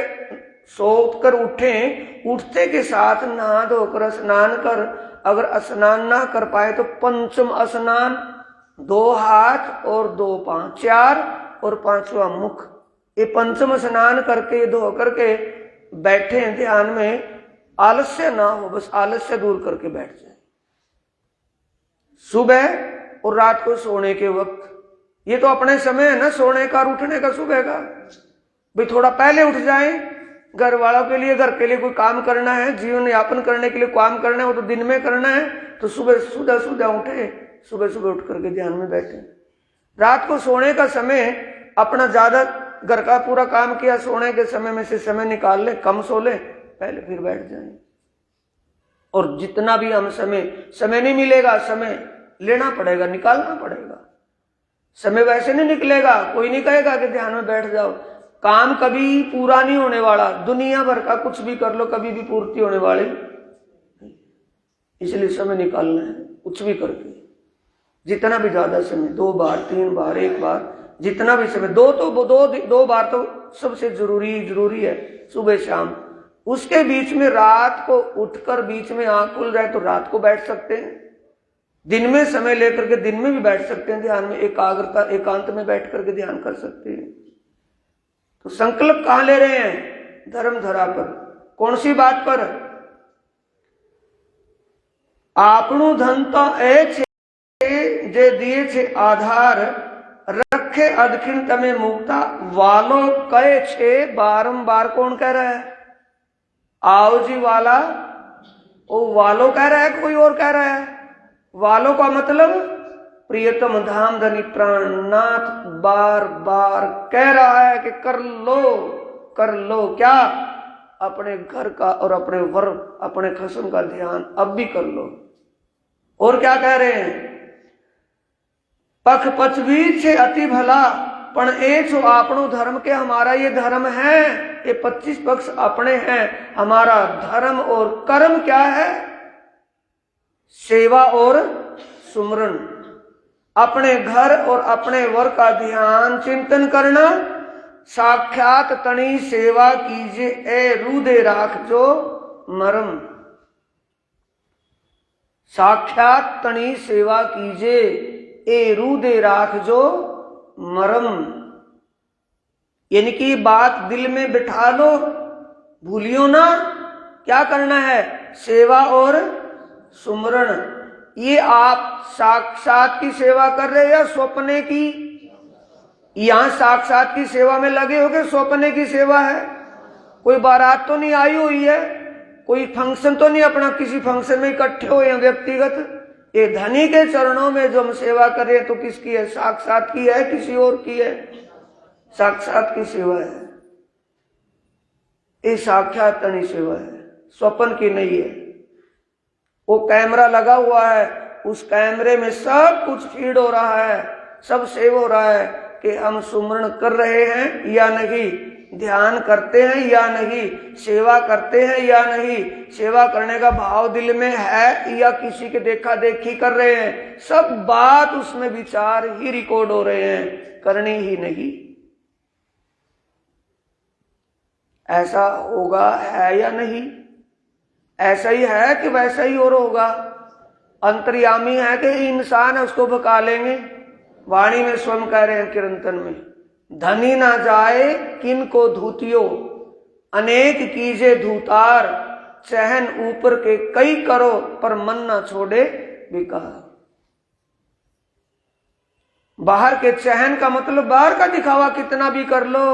सोकर उठें, उठते के साथ नहा धोकर स्नान कर, अगर स्नान ना कर पाए तो पंचम स्नान, 2 हाथ और 2 पांव, 4 और 5वां मुख, ये पंचम स्नान करके धो करके बैठे ध्यान में। आलस्य ना हो, बस आलस्य दूर करके बैठ जाए। सुबह और रात को सोने के वक्त, ये तो अपने समय है ना, सोने का और उठने का सुबह का। भाई थोड़ा पहले उठ जाए, घर वालों के लिए, घर के लिए कोई काम करना है, जीवन यापन करने के लिए काम करना है, वो तो दिन में करना है। तो सुबह सुबह उठे, सुबह सुबह उठ करके ध्यान में बैठे। रात को सोने का समय अपना ज्यादा घर का पूरा काम किया, सोने के समय में से समय निकाल ले, कम सो ले, पहले फिर बैठ जाए। और जितना भी हम समय नहीं मिलेगा, समय लेना पड़ेगा, निकालना पड़ेगा। समय वैसे नहीं निकलेगा, कोई नहीं कहेगा कि ध्यान में बैठ जाओ। काम कभी पूरा नहीं होने वाला, दुनिया भर का कुछ भी कर लो, कभी भी पूर्ति होने वाली। इसलिए समय निकालना है, कुछ भी करके, जितना भी ज्यादा समय, 2 बार 3 बार 1 बार, जितना भी समय, दो बार तो सबसे जरूरी है, सुबह शाम। उसके बीच में रात को उठकर बीच में आंख खुल जाए तो रात को बैठ सकते हैं, दिन में समय लेकर के दिन में भी बैठ सकते हैं ध्यान में, एकाग्रता एकांत में बैठ करके ध्यान कर सकते हैं। तो संकल्प कहां ले रहे हैं? धर्म धरा पर। कौन सी बात पर? आपनु धन तो ए छे जे दिए छे आधार, रखे अदखिन तमे मुक्ता, वालो कहे छे बारंबार। कौन कह रहा है? आओ जी वाला। वो वालो कह रहा है कोई और कह रहा है? वालो का मतलब प्रियतम धाम धनी प्राणनाथ बार बार कह रहा है कि कर लो क्या? अपने घर का और अपने वर्ग अपने खसम का ध्यान अब भी कर लो। और क्या कह रहे हैं? पख पचवीर छे अति भला, पण ए छो आपनो धर्म के। हमारा ये धर्म है, ये 25 पक्ष अपने हैं। हमारा धर्म और कर्म क्या है? सेवा और सुमरन, अपने घर और अपने वर्ग का ध्यान चिंतन करना। साक्षात तनी सेवा कीजिए, ए रूदे राख जो मरम। साक्षात तनी सेवा कीजिए, ए रूदे राख जो मरम। यानी कि बात दिल में बिठा लो, भूलियो ना। क्या करना है? सेवा और सुमरण। ये आप साक्षात की सेवा कर रहे हैं या स्वप्ने की? यहां साक्षात की सेवा में लगे हो गए, स्वप्ने की सेवा है? कोई बारात तो नहीं आई हुई है, कोई फंक्शन तो नहीं अपना किसी फंक्शन में इकट्ठे हुए हैं व्यक्तिगत। ये धनी के चरणों में जो हम सेवा कर रहे हैं तो किसकी है? साक्षात की है, किसी और की है? साक्षात की सेवा है। ये साक्षात तनी सेवा है, स्वप्न की नहीं है। वो कैमरा लगा हुआ है, उस कैमरे में सब कुछ फीड हो रहा है, सब सेव हो रहा है कि हम सुमरण कर रहे हैं या नहीं, ध्यान करते हैं या नहीं, सेवा करते हैं या नहीं, सेवा करने का भाव दिल में है या किसी के देखा देखी कर रहे हैं। सब बात उसमें विचार ही रिकॉर्ड हो रहे हैं, करनी ही नहीं। ऐसा होगा है या नहीं? ऐसा ही है कि वैसा ही और होगा? अंतर्यामी है कि इंसान है, उसको भगा लेंगे? वाणी में स्वयं कह रहे हैं कीर्तन में, धनी ना जाए किन को धूतियो, अनेक कीजे धूतार, चहन ऊपर के कई करो पर मन ना छोड़े विकार। बाहर के चहन का मतलब बाहर का दिखावा कितना भी कर लो,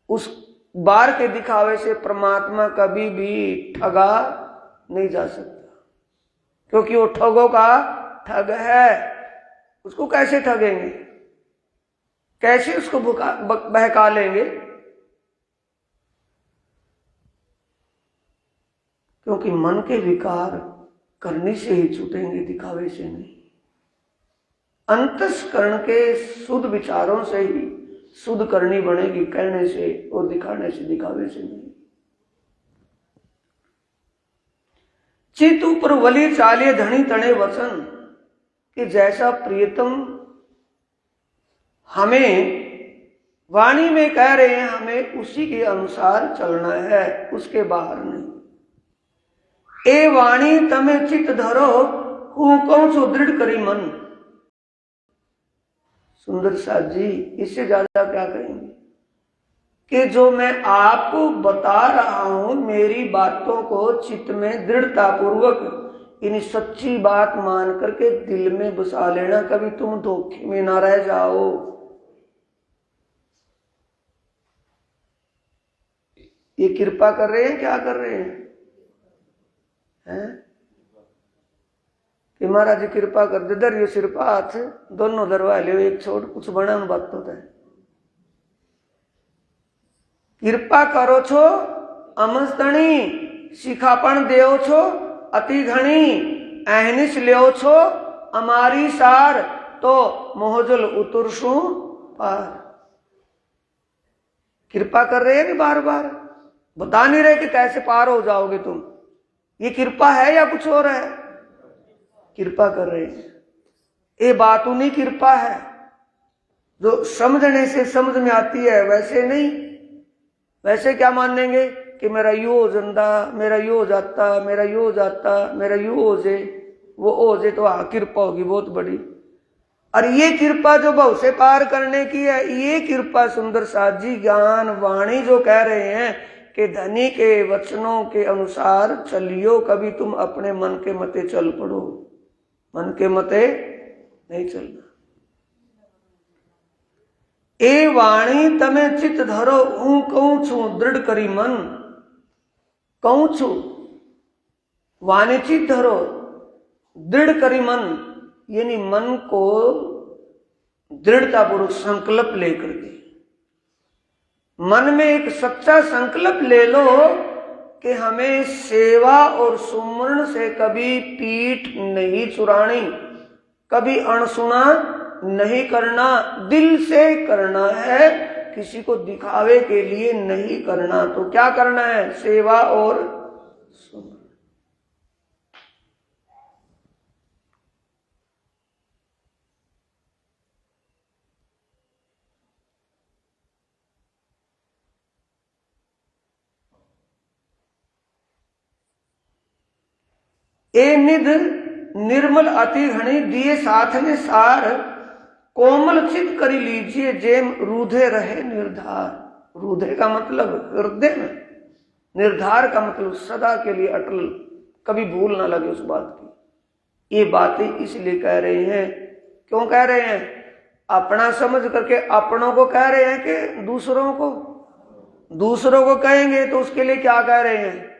उस बाहर के दिखावे से परमात्मा कभी भी ठगा नहीं जा सकता, क्योंकि वो ठगों का ठग है। उसको कैसे ठगेंगे? कैसे उसको बहका लेंगे? क्योंकि मन के विकार करने से ही छूटेंगे, दिखावे से नहीं। अंतस्करण के शुद्ध विचारों से ही शुद्ध करनी बनेगी, कहने से और दिखाने से, दिखावे से नहीं। चित ऊपर वली चालिए धनी तने वचन, कि जैसा प्रियतम हमें वाणी में कह रहे हैं, हमें उसी के अनुसार चलना है, उसके बाहर नहीं। ए वाणी तमे चित धरो, हूं कौन सो दृढ़ करी मन। सुंदर साथ जी, इससे ज्यादा क्या कहेंगे कि जो मैं आपको बता रहा हूं, मेरी बातों को चित्त में दृढ़ता पूर्वक इन सच्ची बात मान करके दिल में बसा लेना, कभी तुम धोखे में ना रह जाओ। ये कृपा कर रहे हैं, क्या कर रहे हैं? कि महाराज जी कृपा कर दे, दर ये सिरपा हाथ दोनों दरवा लियो, एक छोड़ कुछ बना बात होता है। कृपा करो छो अमस्तणी, शिखापण देव छो अति घणी, अहनिश ल्यो छो अमारी सार, तो मोहजल उतरसू पार। कृपा कर रहे हैं कि बार बार बता नहीं रहे कि कैसे पार हो जाओगे तुम। ये कृपा है या कुछ और है? कृपा कर रहे हैं। ये बात उन्हीं कृपा है जो समझने से समझ में आती है, वैसे नहीं। वैसे क्या मानेंगे कि मेरा यो हो जंदा, मेरा यो हो जाता, मेरा यो हो जाता, मेरा यो हो जे, वो हो जे तो हाँ कृपा होगी बहुत बड़ी। और ये कृपा जो बहु से पार करने की है, ये कृपा सुंदर साथ जी ज्ञान वाणी जो कह रहे हैं कि धनी के वचनों के अनुसार चलियो, कभी तुम अपने मन के मते चल पड़ो। मन के मते नहीं चलना। ए वाणी तमे चित धरो हूं कहूं छू दृढ़ करी मन। कहूं छू वाणी चित धरो दृढ़ करी मन, यानी मन को दृढ़तापूर्वक संकल्प लेकर के, मन में एक सच्चा संकल्प ले लो कि हमें सेवा और सुमरण से कभी पीठ नहीं चुरानी, कभी अनसुना नहीं करना, दिल से करना है, किसी को दिखावे के लिए नहीं करना। तो क्या करना है? सेवा और सुमरण। ए निध निर्मल अति घनी दिए साथ में सार, कोमल चित करी लीजिए जेम रूधे रहे निर्धार। रूधे का मतलब हृदय में, निर्धार का मतलब सदा के लिए अटल, कभी भूल ना लगे उस बात की। ये बातें इसलिए कह रहे हैं, क्यों कह रहे हैं? अपना समझ करके अपनों को कह रहे हैं कि दूसरों को? दूसरों को कहेंगे तो उसके लिए क्या कह रहे हैं?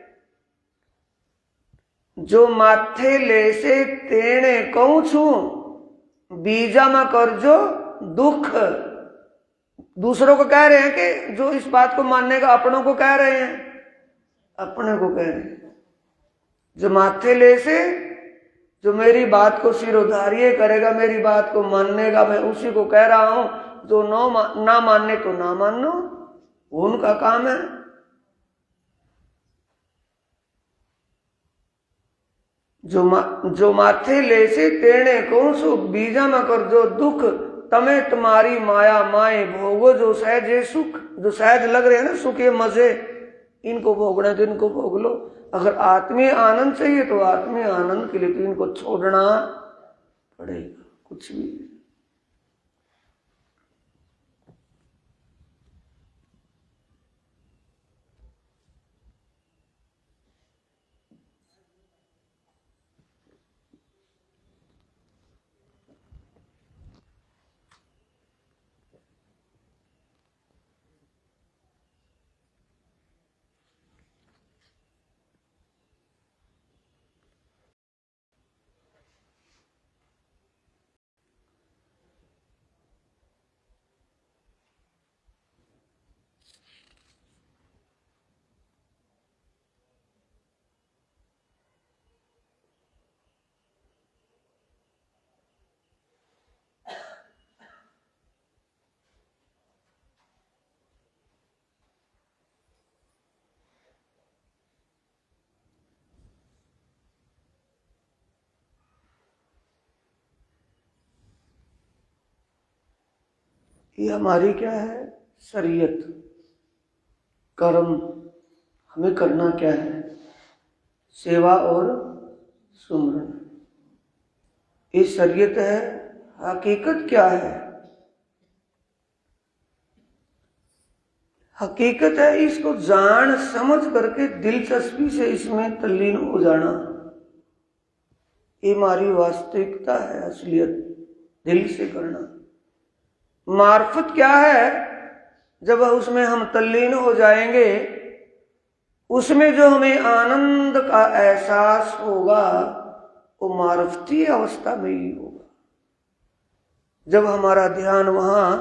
जो माथे ले से तेणे कहूं छू बीजा में करजो दुख। दूसरों को कह रहे हैं कि जो इस बात को मानने का, अपनों को कह रहे हैं, अपने को कह रहे हैं। जो माथे ले से, जो मेरी बात को सिरोधार्य करेगा, मेरी बात को मानने का, मैं उसी को कह रहा हूं। जो ना मानने तो ना मानो, वो उनका काम है। जो माथे ले से तेणे कौन सो बीजा में कर जो दुख, तमे तुम्हारी माया माए भोगो जो सहज सुख। जो सहज लग रहे हैं ना सुख, ये मजे, इनको भोगना तो इनको भोग लो। अगर आत्मीय आनंद चाहिए तो आत्मीय आनंद के लिए तो इनको छोड़ना पड़ेगा, कुछ भी। ये हमारी क्या है? शरीयत, कर्म। हमें करना क्या है? सेवा और सुमरन। ये शरीयत है। हकीकत क्या है? हकीकत है इसको जान समझ करके दिलचस्पी से इसमें तल्लीन हो जाना। ये हमारी वास्तविकता है, असलियत, दिल से करना। मार्फत क्या है? जब उसमें हम तल्लीन हो जाएंगे, उसमें जो हमें आनंद का एहसास होगा वो मार्फती अवस्था में ही होगा। जब हमारा ध्यान वहां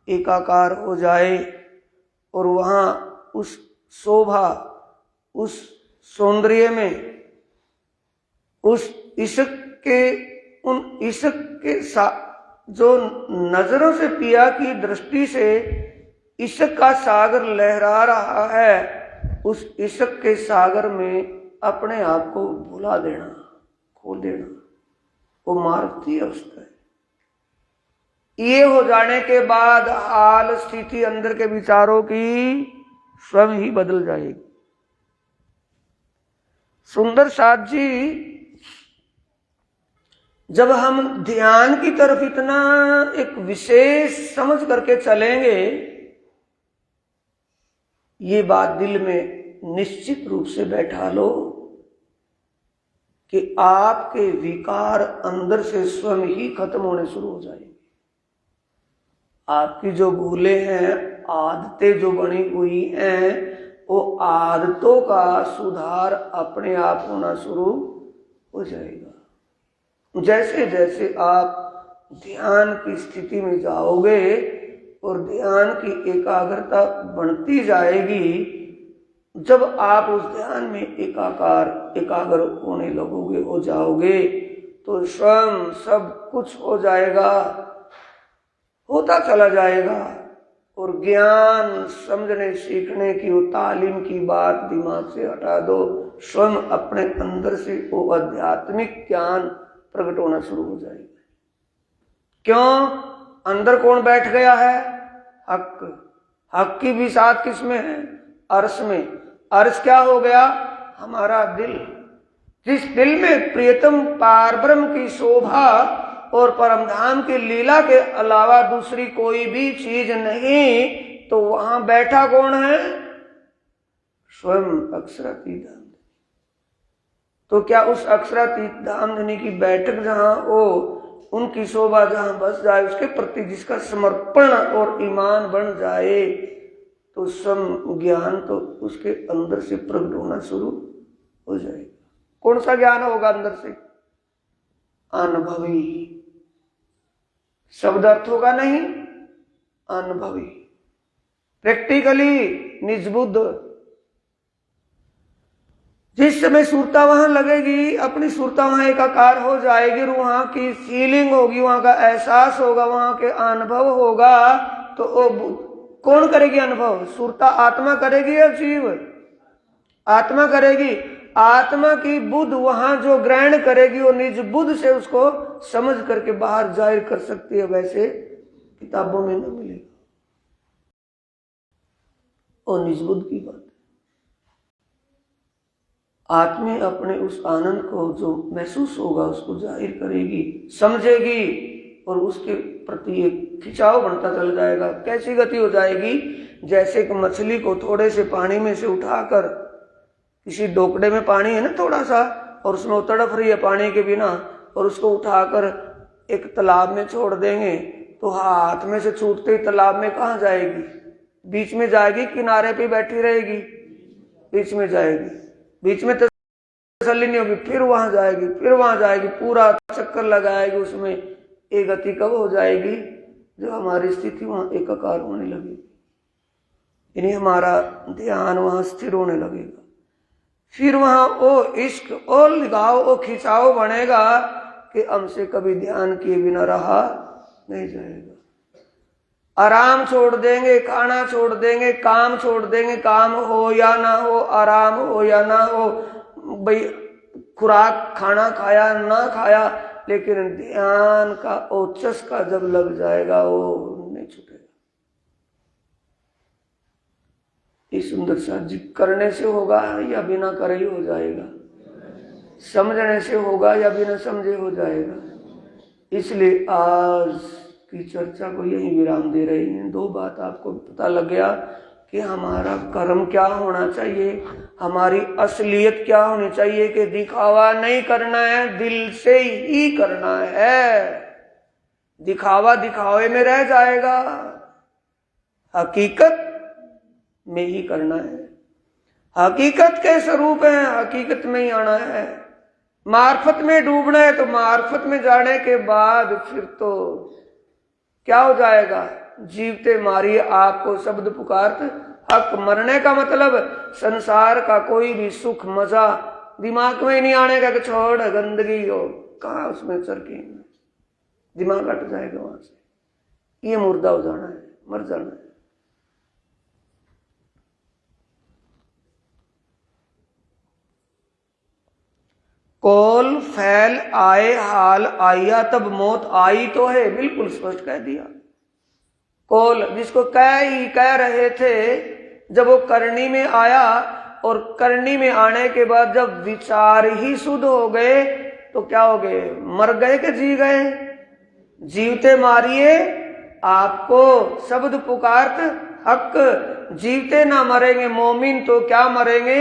एकाकार हो जाए और वहां उस शोभा, उस सौंदर्य में, उस इश्क के, उन इश्क के साथ जो नजरों से पिया की दृष्टि से इश्क का सागर लहरा रहा है, उस इश्क के सागर में अपने आप को भुला देना, खो देना, वो मार्गती अवस्था है। ये हो जाने के बाद हाल स्थिति अंदर के विचारों की स्वयं ही बदल जाएगी। सुंदर साथ जी, जब हम ध्यान की तरफ इतना एक विशेष समझ करके चलेंगे, ये बात दिल में निश्चित रूप से बैठा लो कि आपके विकार अंदर से स्वयं ही खत्म होने शुरू हो जाएंगे। आपकी जो भूले हैं, आदतें जो बनी हुई हैं, वो आदतों का सुधार अपने आप होना शुरू हो जाएगा। जैसे जैसे आप ध्यान की स्थिति में जाओगे और ध्यान की एकाग्रता बढ़ती जाएगी, जब आप उस ध्यान में एकाग्र होने लगोगे, हो जाओगे, तो स्वयं सब कुछ हो जाएगा, होता चला जाएगा। और ज्ञान समझने सीखने की वो तालीम की बात दिमाग से हटा दो, स्वयं अपने अंदर से वो आध्यात्मिक ज्ञान प्रकट होना शुरू हो जाएगा। क्यों? अंदर कौन बैठ गया है? हक। हक की बिसात किसमें है? अर्श में। अर्श क्या हो गया? हमारा दिल। जिस दिल में प्रियतम पारब्रह्म की शोभा और परमधाम की लीला के अलावा दूसरी कोई भी चीज नहीं, तो वहां बैठा कौन है? स्वयं अक्षरातीत धाम। तो क्या उस अक्षरातीत धामधनी की बैठक जहां हो, उनकी शोभा जहां बस जाए, उसके प्रति जिसका समर्पण और ईमान बन जाए, तो स्वयं ज्ञान तो उसके अंदर से प्रकट होना शुरू हो जाएगा। कौन सा ज्ञान होगा अंदर से? अनुभवी। शब्द अर्थ होगा नहीं, अनुभवी, प्रैक्टिकली, निजबुद्ध। जिस समय सुरता वहां लगेगी, अपनी सुरता वहां एकाकार हो जाएगी, वहां की फीलिंग होगी, वहां का एहसास होगा, वहां के अनुभव होगा, तो वो कौन करेगी अनुभव? सुरता आत्मा करेगी या जीव? आत्मा करेगी। आत्मा की बुद्ध वहां जो ग्रहण करेगी, वो निज बुद्ध से उसको समझ करके बाहर जाहिर कर सकती है, वैसे किताबों में न मिलेगा। और निज बुद्ध की बात, आत्मा अपने उस आनंद को जो महसूस होगा उसको जाहिर करेगी, समझेगी, और उसके प्रति एक खिंचाव बनता चल जाएगा। कैसी गति हो जाएगी? जैसे कि मछली को थोड़े से पानी में से उठाकर, किसी डोकड़े में पानी है ना थोड़ा सा, और उसमें वो तड़फ रही है पानी के बिना, और उसको उठाकर एक तालाब में छोड़ देंगे, तो हाथ में से छूटते ही तालाब में कहाँ जाएगी? बीच में जाएगी, किनारे पे बैठी रहेगी? बीच में जाएगी। बीच में तसल्ली नहीं होगी, फिर वहां जाएगी, फिर वहां जाएगी, पूरा चक्कर लगाएगी। उसमें एक गति कब हो जाएगी? जो हमारी स्थिति वहां एकाकार होने लगेगी, यानी हमारा ध्यान वहां स्थिर होने लगेगा। फिर वहां वो इश्क, ओ लगाव, ओ खिंचाव बनेगा कि हमसे कभी ध्यान किए बिना रहा नहीं जाएगा। आराम छोड़ देंगे, खाना छोड़ देंगे, काम छोड़ देंगे, काम हो या ना हो, आराम हो या ना हो, भाई खुराक खाना खाया ना खाया, लेकिन ध्यान का ओचस का जब लग जाएगा वो नहीं छूटेगा। ये सुंदर सा करने से होगा या बिना करे ही हो जाएगा? समझने से होगा या बिना समझे हो जाएगा? इसलिए आज की चर्चा को यही विराम दे रहे हैं। दो बात आपको पता लग गया कि हमारा कर्म क्या होना चाहिए, हमारी असलियत क्या होनी चाहिए, कि दिखावा नहीं करना है, दिल से ही करना है। दिखावा दिखावे में रह जाएगा, हकीकत में ही करना है। हकीकत के स्वरूप है, हकीकत में ही आना है। मार्फत में डूबना है तो मार्फत में जाने के बाद फिर तो क्या हो जाएगा? जीवते मारिए आपको शब्द पुकारत हक। मरने का मतलब संसार का कोई भी सुख मजा दिमाग में नहीं आने का, कि छोड़ गंदगी हो, कहाँ उसमें चरके, दिमाग हट जाएगा वहां से। ये मुर्दा हो जाना है, मर जाना है। कौल फैल आए हाल आया, तब मौत आई तो है, बिल्कुल स्पष्ट कह दिया। कौल जिसको कह रहे थे, जब वो करनी में आया, और करनी में आने के बाद जब विचार ही शुद्ध हो गए, तो क्या हो गए? मर गए कि जी गए? जीवते मारिए आपको शब्द पुकारत हक। जीवते ना मरेंगे मोमिन तो क्या मरेंगे?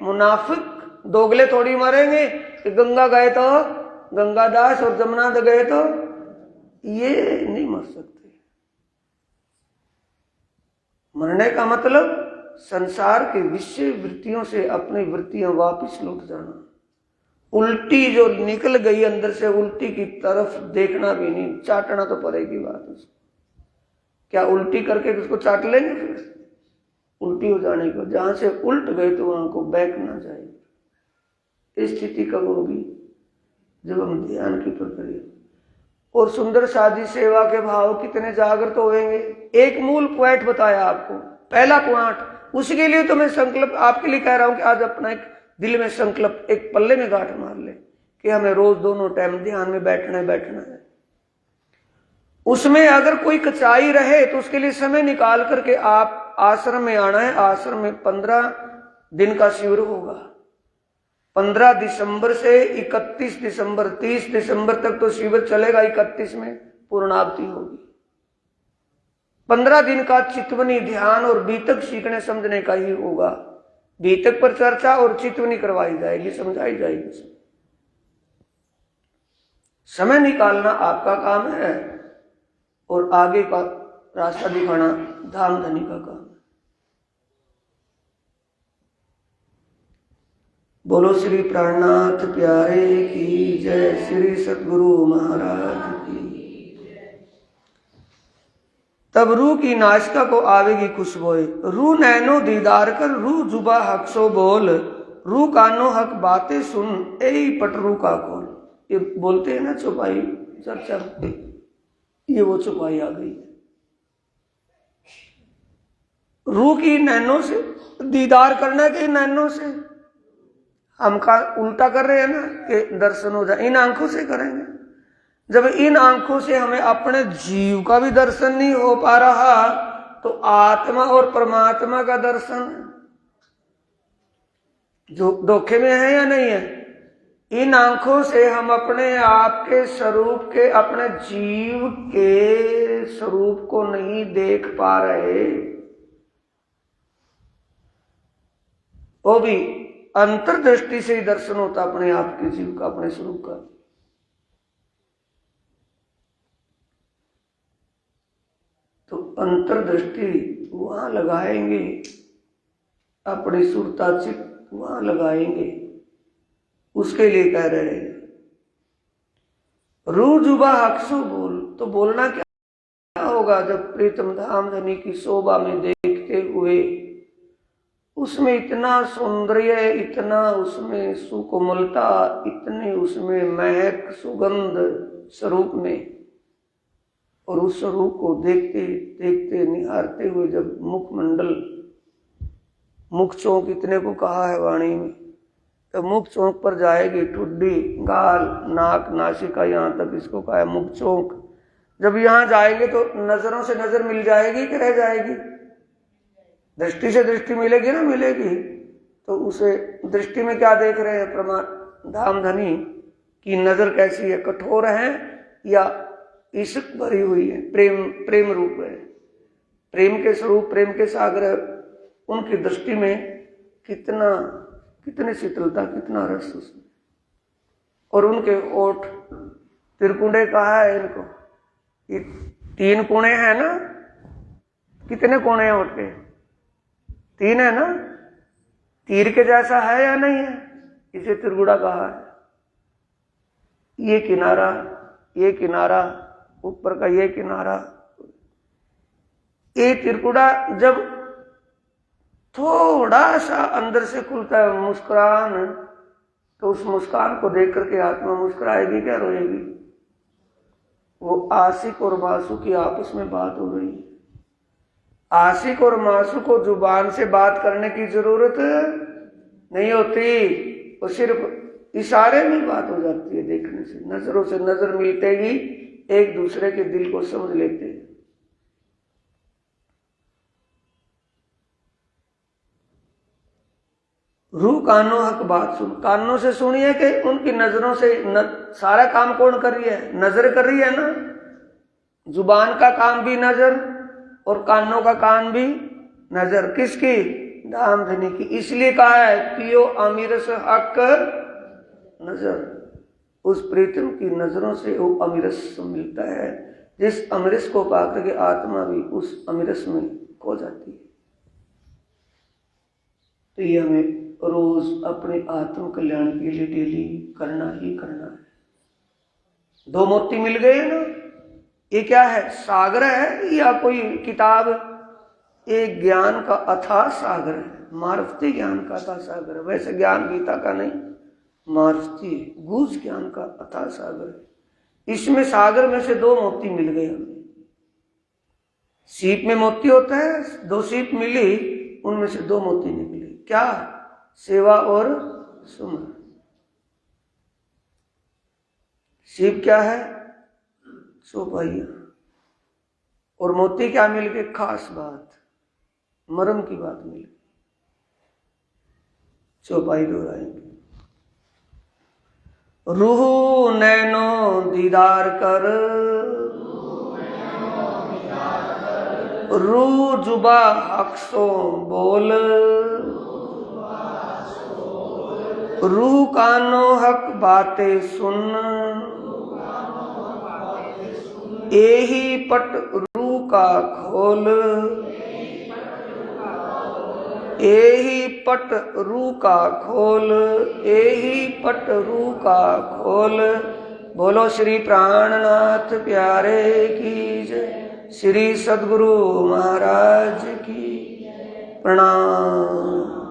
मुनाफिक, दोगले थोड़ी मरेंगे। कि गंगा गए तो गंगादास और जमुना गए तो, ये नहीं मर सकते। मरने का मतलब संसार के विषय वृत्तियों से अपनी वृत्तियां वापस लौट जाना। उल्टी जो निकल गई अंदर से, उल्टी की तरफ देखना भी नहीं, चाटना तो पड़ेगी बात उसको। क्या उल्टी करके उसको चाट लेंगे? फिर उल्टी हो जाने को, जहां से उल्ट गए तो वहां को बैक ना जाए। इस स्थिति कब होगी? जब हम ध्यान की प्रक्रिया और सुंदर साजी सेवा के भाव कितने जागृत होंगे। एक मूल पॉइंट बताया आपको, पहला पॉइंट। उसके लिए तो मैं संकल्प आपके लिए कह रहा हूं कि आज अपना एक दिल में संकल्प, एक पल्ले में गांठ मार ले कि हमें रोज दोनों टाइम ध्यान में बैठना है। उसमें अगर कोई कचाई रहे तो उसके लिए समय निकाल करके आप आश्रम में आना है। आश्रम में 15 दिन का शिविर होगा। 15 दिसंबर से 31 दिसंबर, 30 दिसंबर तक तो शिविर चलेगा। 31 में पूर्णावती होगी। 15 दिन का चितवनी, ध्यान और बीतक सीखने समझने का ही होगा। बीतक पर चर्चा और चितवनी करवाई जाएगी, समझाई जाएगी। समय निकालना आपका काम है और आगे का रास्ता दिखाना धाम धनी का काम है। बोलो श्री प्राणनाथ प्यारे की जय, श्री सतगुरु महाराज की। तब रू की नासिका को आवेगी खुशबोए, रू नैनो दीदार कर, रू जुबा हक सो बोल, रू कानो हक बातें सुन, ए पटरू का खोल। ये बोलते हैं ना चौपाई, चर्चा, ये वो चौपाई आ गई। रू की नैनो से दीदार करना के नैनो से, हम का उल्टा कर रहे हैं ना कि दर्शन हो जाए। इन आंखों से करेंगे। जब इन आंखों से हमें अपने जीव का भी दर्शन नहीं हो पा रहा तो आत्मा और परमात्मा का दर्शन जो धोखे में है या नहीं है? इन आंखों से हम अपने आप के स्वरूप के, अपने जीव के स्वरूप को नहीं देख पा रहे। वो भी अंतर्दृष्टि से ही दर्शन होता अपने आप के जीव का, अपने स्वरूप का। तो अंतर्दृष्टि वहां लगाएंगे, अपनी सुरता चित्त वहां लगाएंगे। उसके लिए कह रहे हैं रू जुबा हक्सु बोल। तो बोलना क्या होगा? जब प्रीतम धाम धनी की शोभा में देखते हुए उसमें इतना सौंदर्य, इतना उसमें सुकोमलता, इतनी उसमें महक, सुगंध स्वरूप में, और उस स्वरूप को देखते देखते निहारते हुए जब मुखमंडल, मुख चौक इतने को कहा है वाणी में, तो मुख चौक पर जाएगी ठुड्डी, गाल, नाक, नासिका, यहाँ तक इसको कहा है मुख चौक। जब यहाँ जाएंगे तो नजरों से नजर मिल जाएगी कि रह जाएगी? दृष्टि से दृष्टि मिलेगी ना, मिलेगी। तो उसे दृष्टि में क्या देख रहे हैं? प्रमाण धाम धनी की नजर कैसी है? कठोर है या इश्क भरी हुई है? प्रेम रूप है, प्रेम के स्वरूप, प्रेम के सागर। उनकी दृष्टि में कितनी शीतलता, कितना रस उसमें। और उनके ओठ त्रिकुंडे कहा है इनको, ये 3 कोणे हैं ना। कितने कोणे हैं ओठ के? 3 है ना। तीर के जैसा है या नहीं है? इसे त्रिकुड़ा कहा है। ये किनारा, ये किनारा, ऊपर का ये किनारा, ये त्रिकुड़ा जब थोड़ा सा अंदर से खुलता है मुस्कुरान, तो उस मुस्कान को देख करके आत्मा मुस्कुराएगी क्या रोएगी? वो आशिक और मासू की आपस में बात हो रही है। आशिक और मासू को जुबान से बात करने की जरूरत नहीं होती, वो सिर्फ इशारे में बात हो जाती है। देखने से, नजरों से नजर मिलते ही एक दूसरे के दिल को समझ लेते हैं। रू कानों हक बात सुन, कानों से सुनिए कि उनकी नजरों से सारा काम कौन कर रही है? नजर कर रही है ना। जुबान का काम भी नजर और कानों का काम भी नजर। किसकी? धाम धनी की। इसलिए कहा है पियो अमीर से हक नजर, उस प्रीतम की नजरों से वो अमृत मिलता है, जिस अमृत को पाकर के आत्मा भी उस अमृत में खो जाती है। तो ये हमें रोज अपने आत्म कल्याण के लिए डेली करना ही करना है। 2 मोती मिल गए ना, ये क्या है, सागर है या कोई किताब? एक ज्ञान का अथाह सागर है, मारुति ज्ञान का अथाह सागर है। वैसे ज्ञान गीता का नहीं, मारुति गूढ़ ज्ञान का अथाह सागर है। इसमें सागर में से 2 मोती मिल गए हमें। सीप में मोती होता है, 2 सीप मिली, उनमें से 2 मोती निकले। क्या? सेवा और सुमन। सीप क्या है? चौपाइया। और मोती क्या मिल गए? खास बात, मरम की बात मिल गई। चौपाई दोहराएंगे। रूह नैनो दीदार कर, रूह जुबा हक्सों बोल, रूह कानो हक बातें सुन, एही पट रूह का खोल, एही पट रूह का खोल, एही पट रूह का खोल। बोलो श्री प्राणनाथ प्यारे की जय, श्री सद्गुरु महाराज की प्रणाम।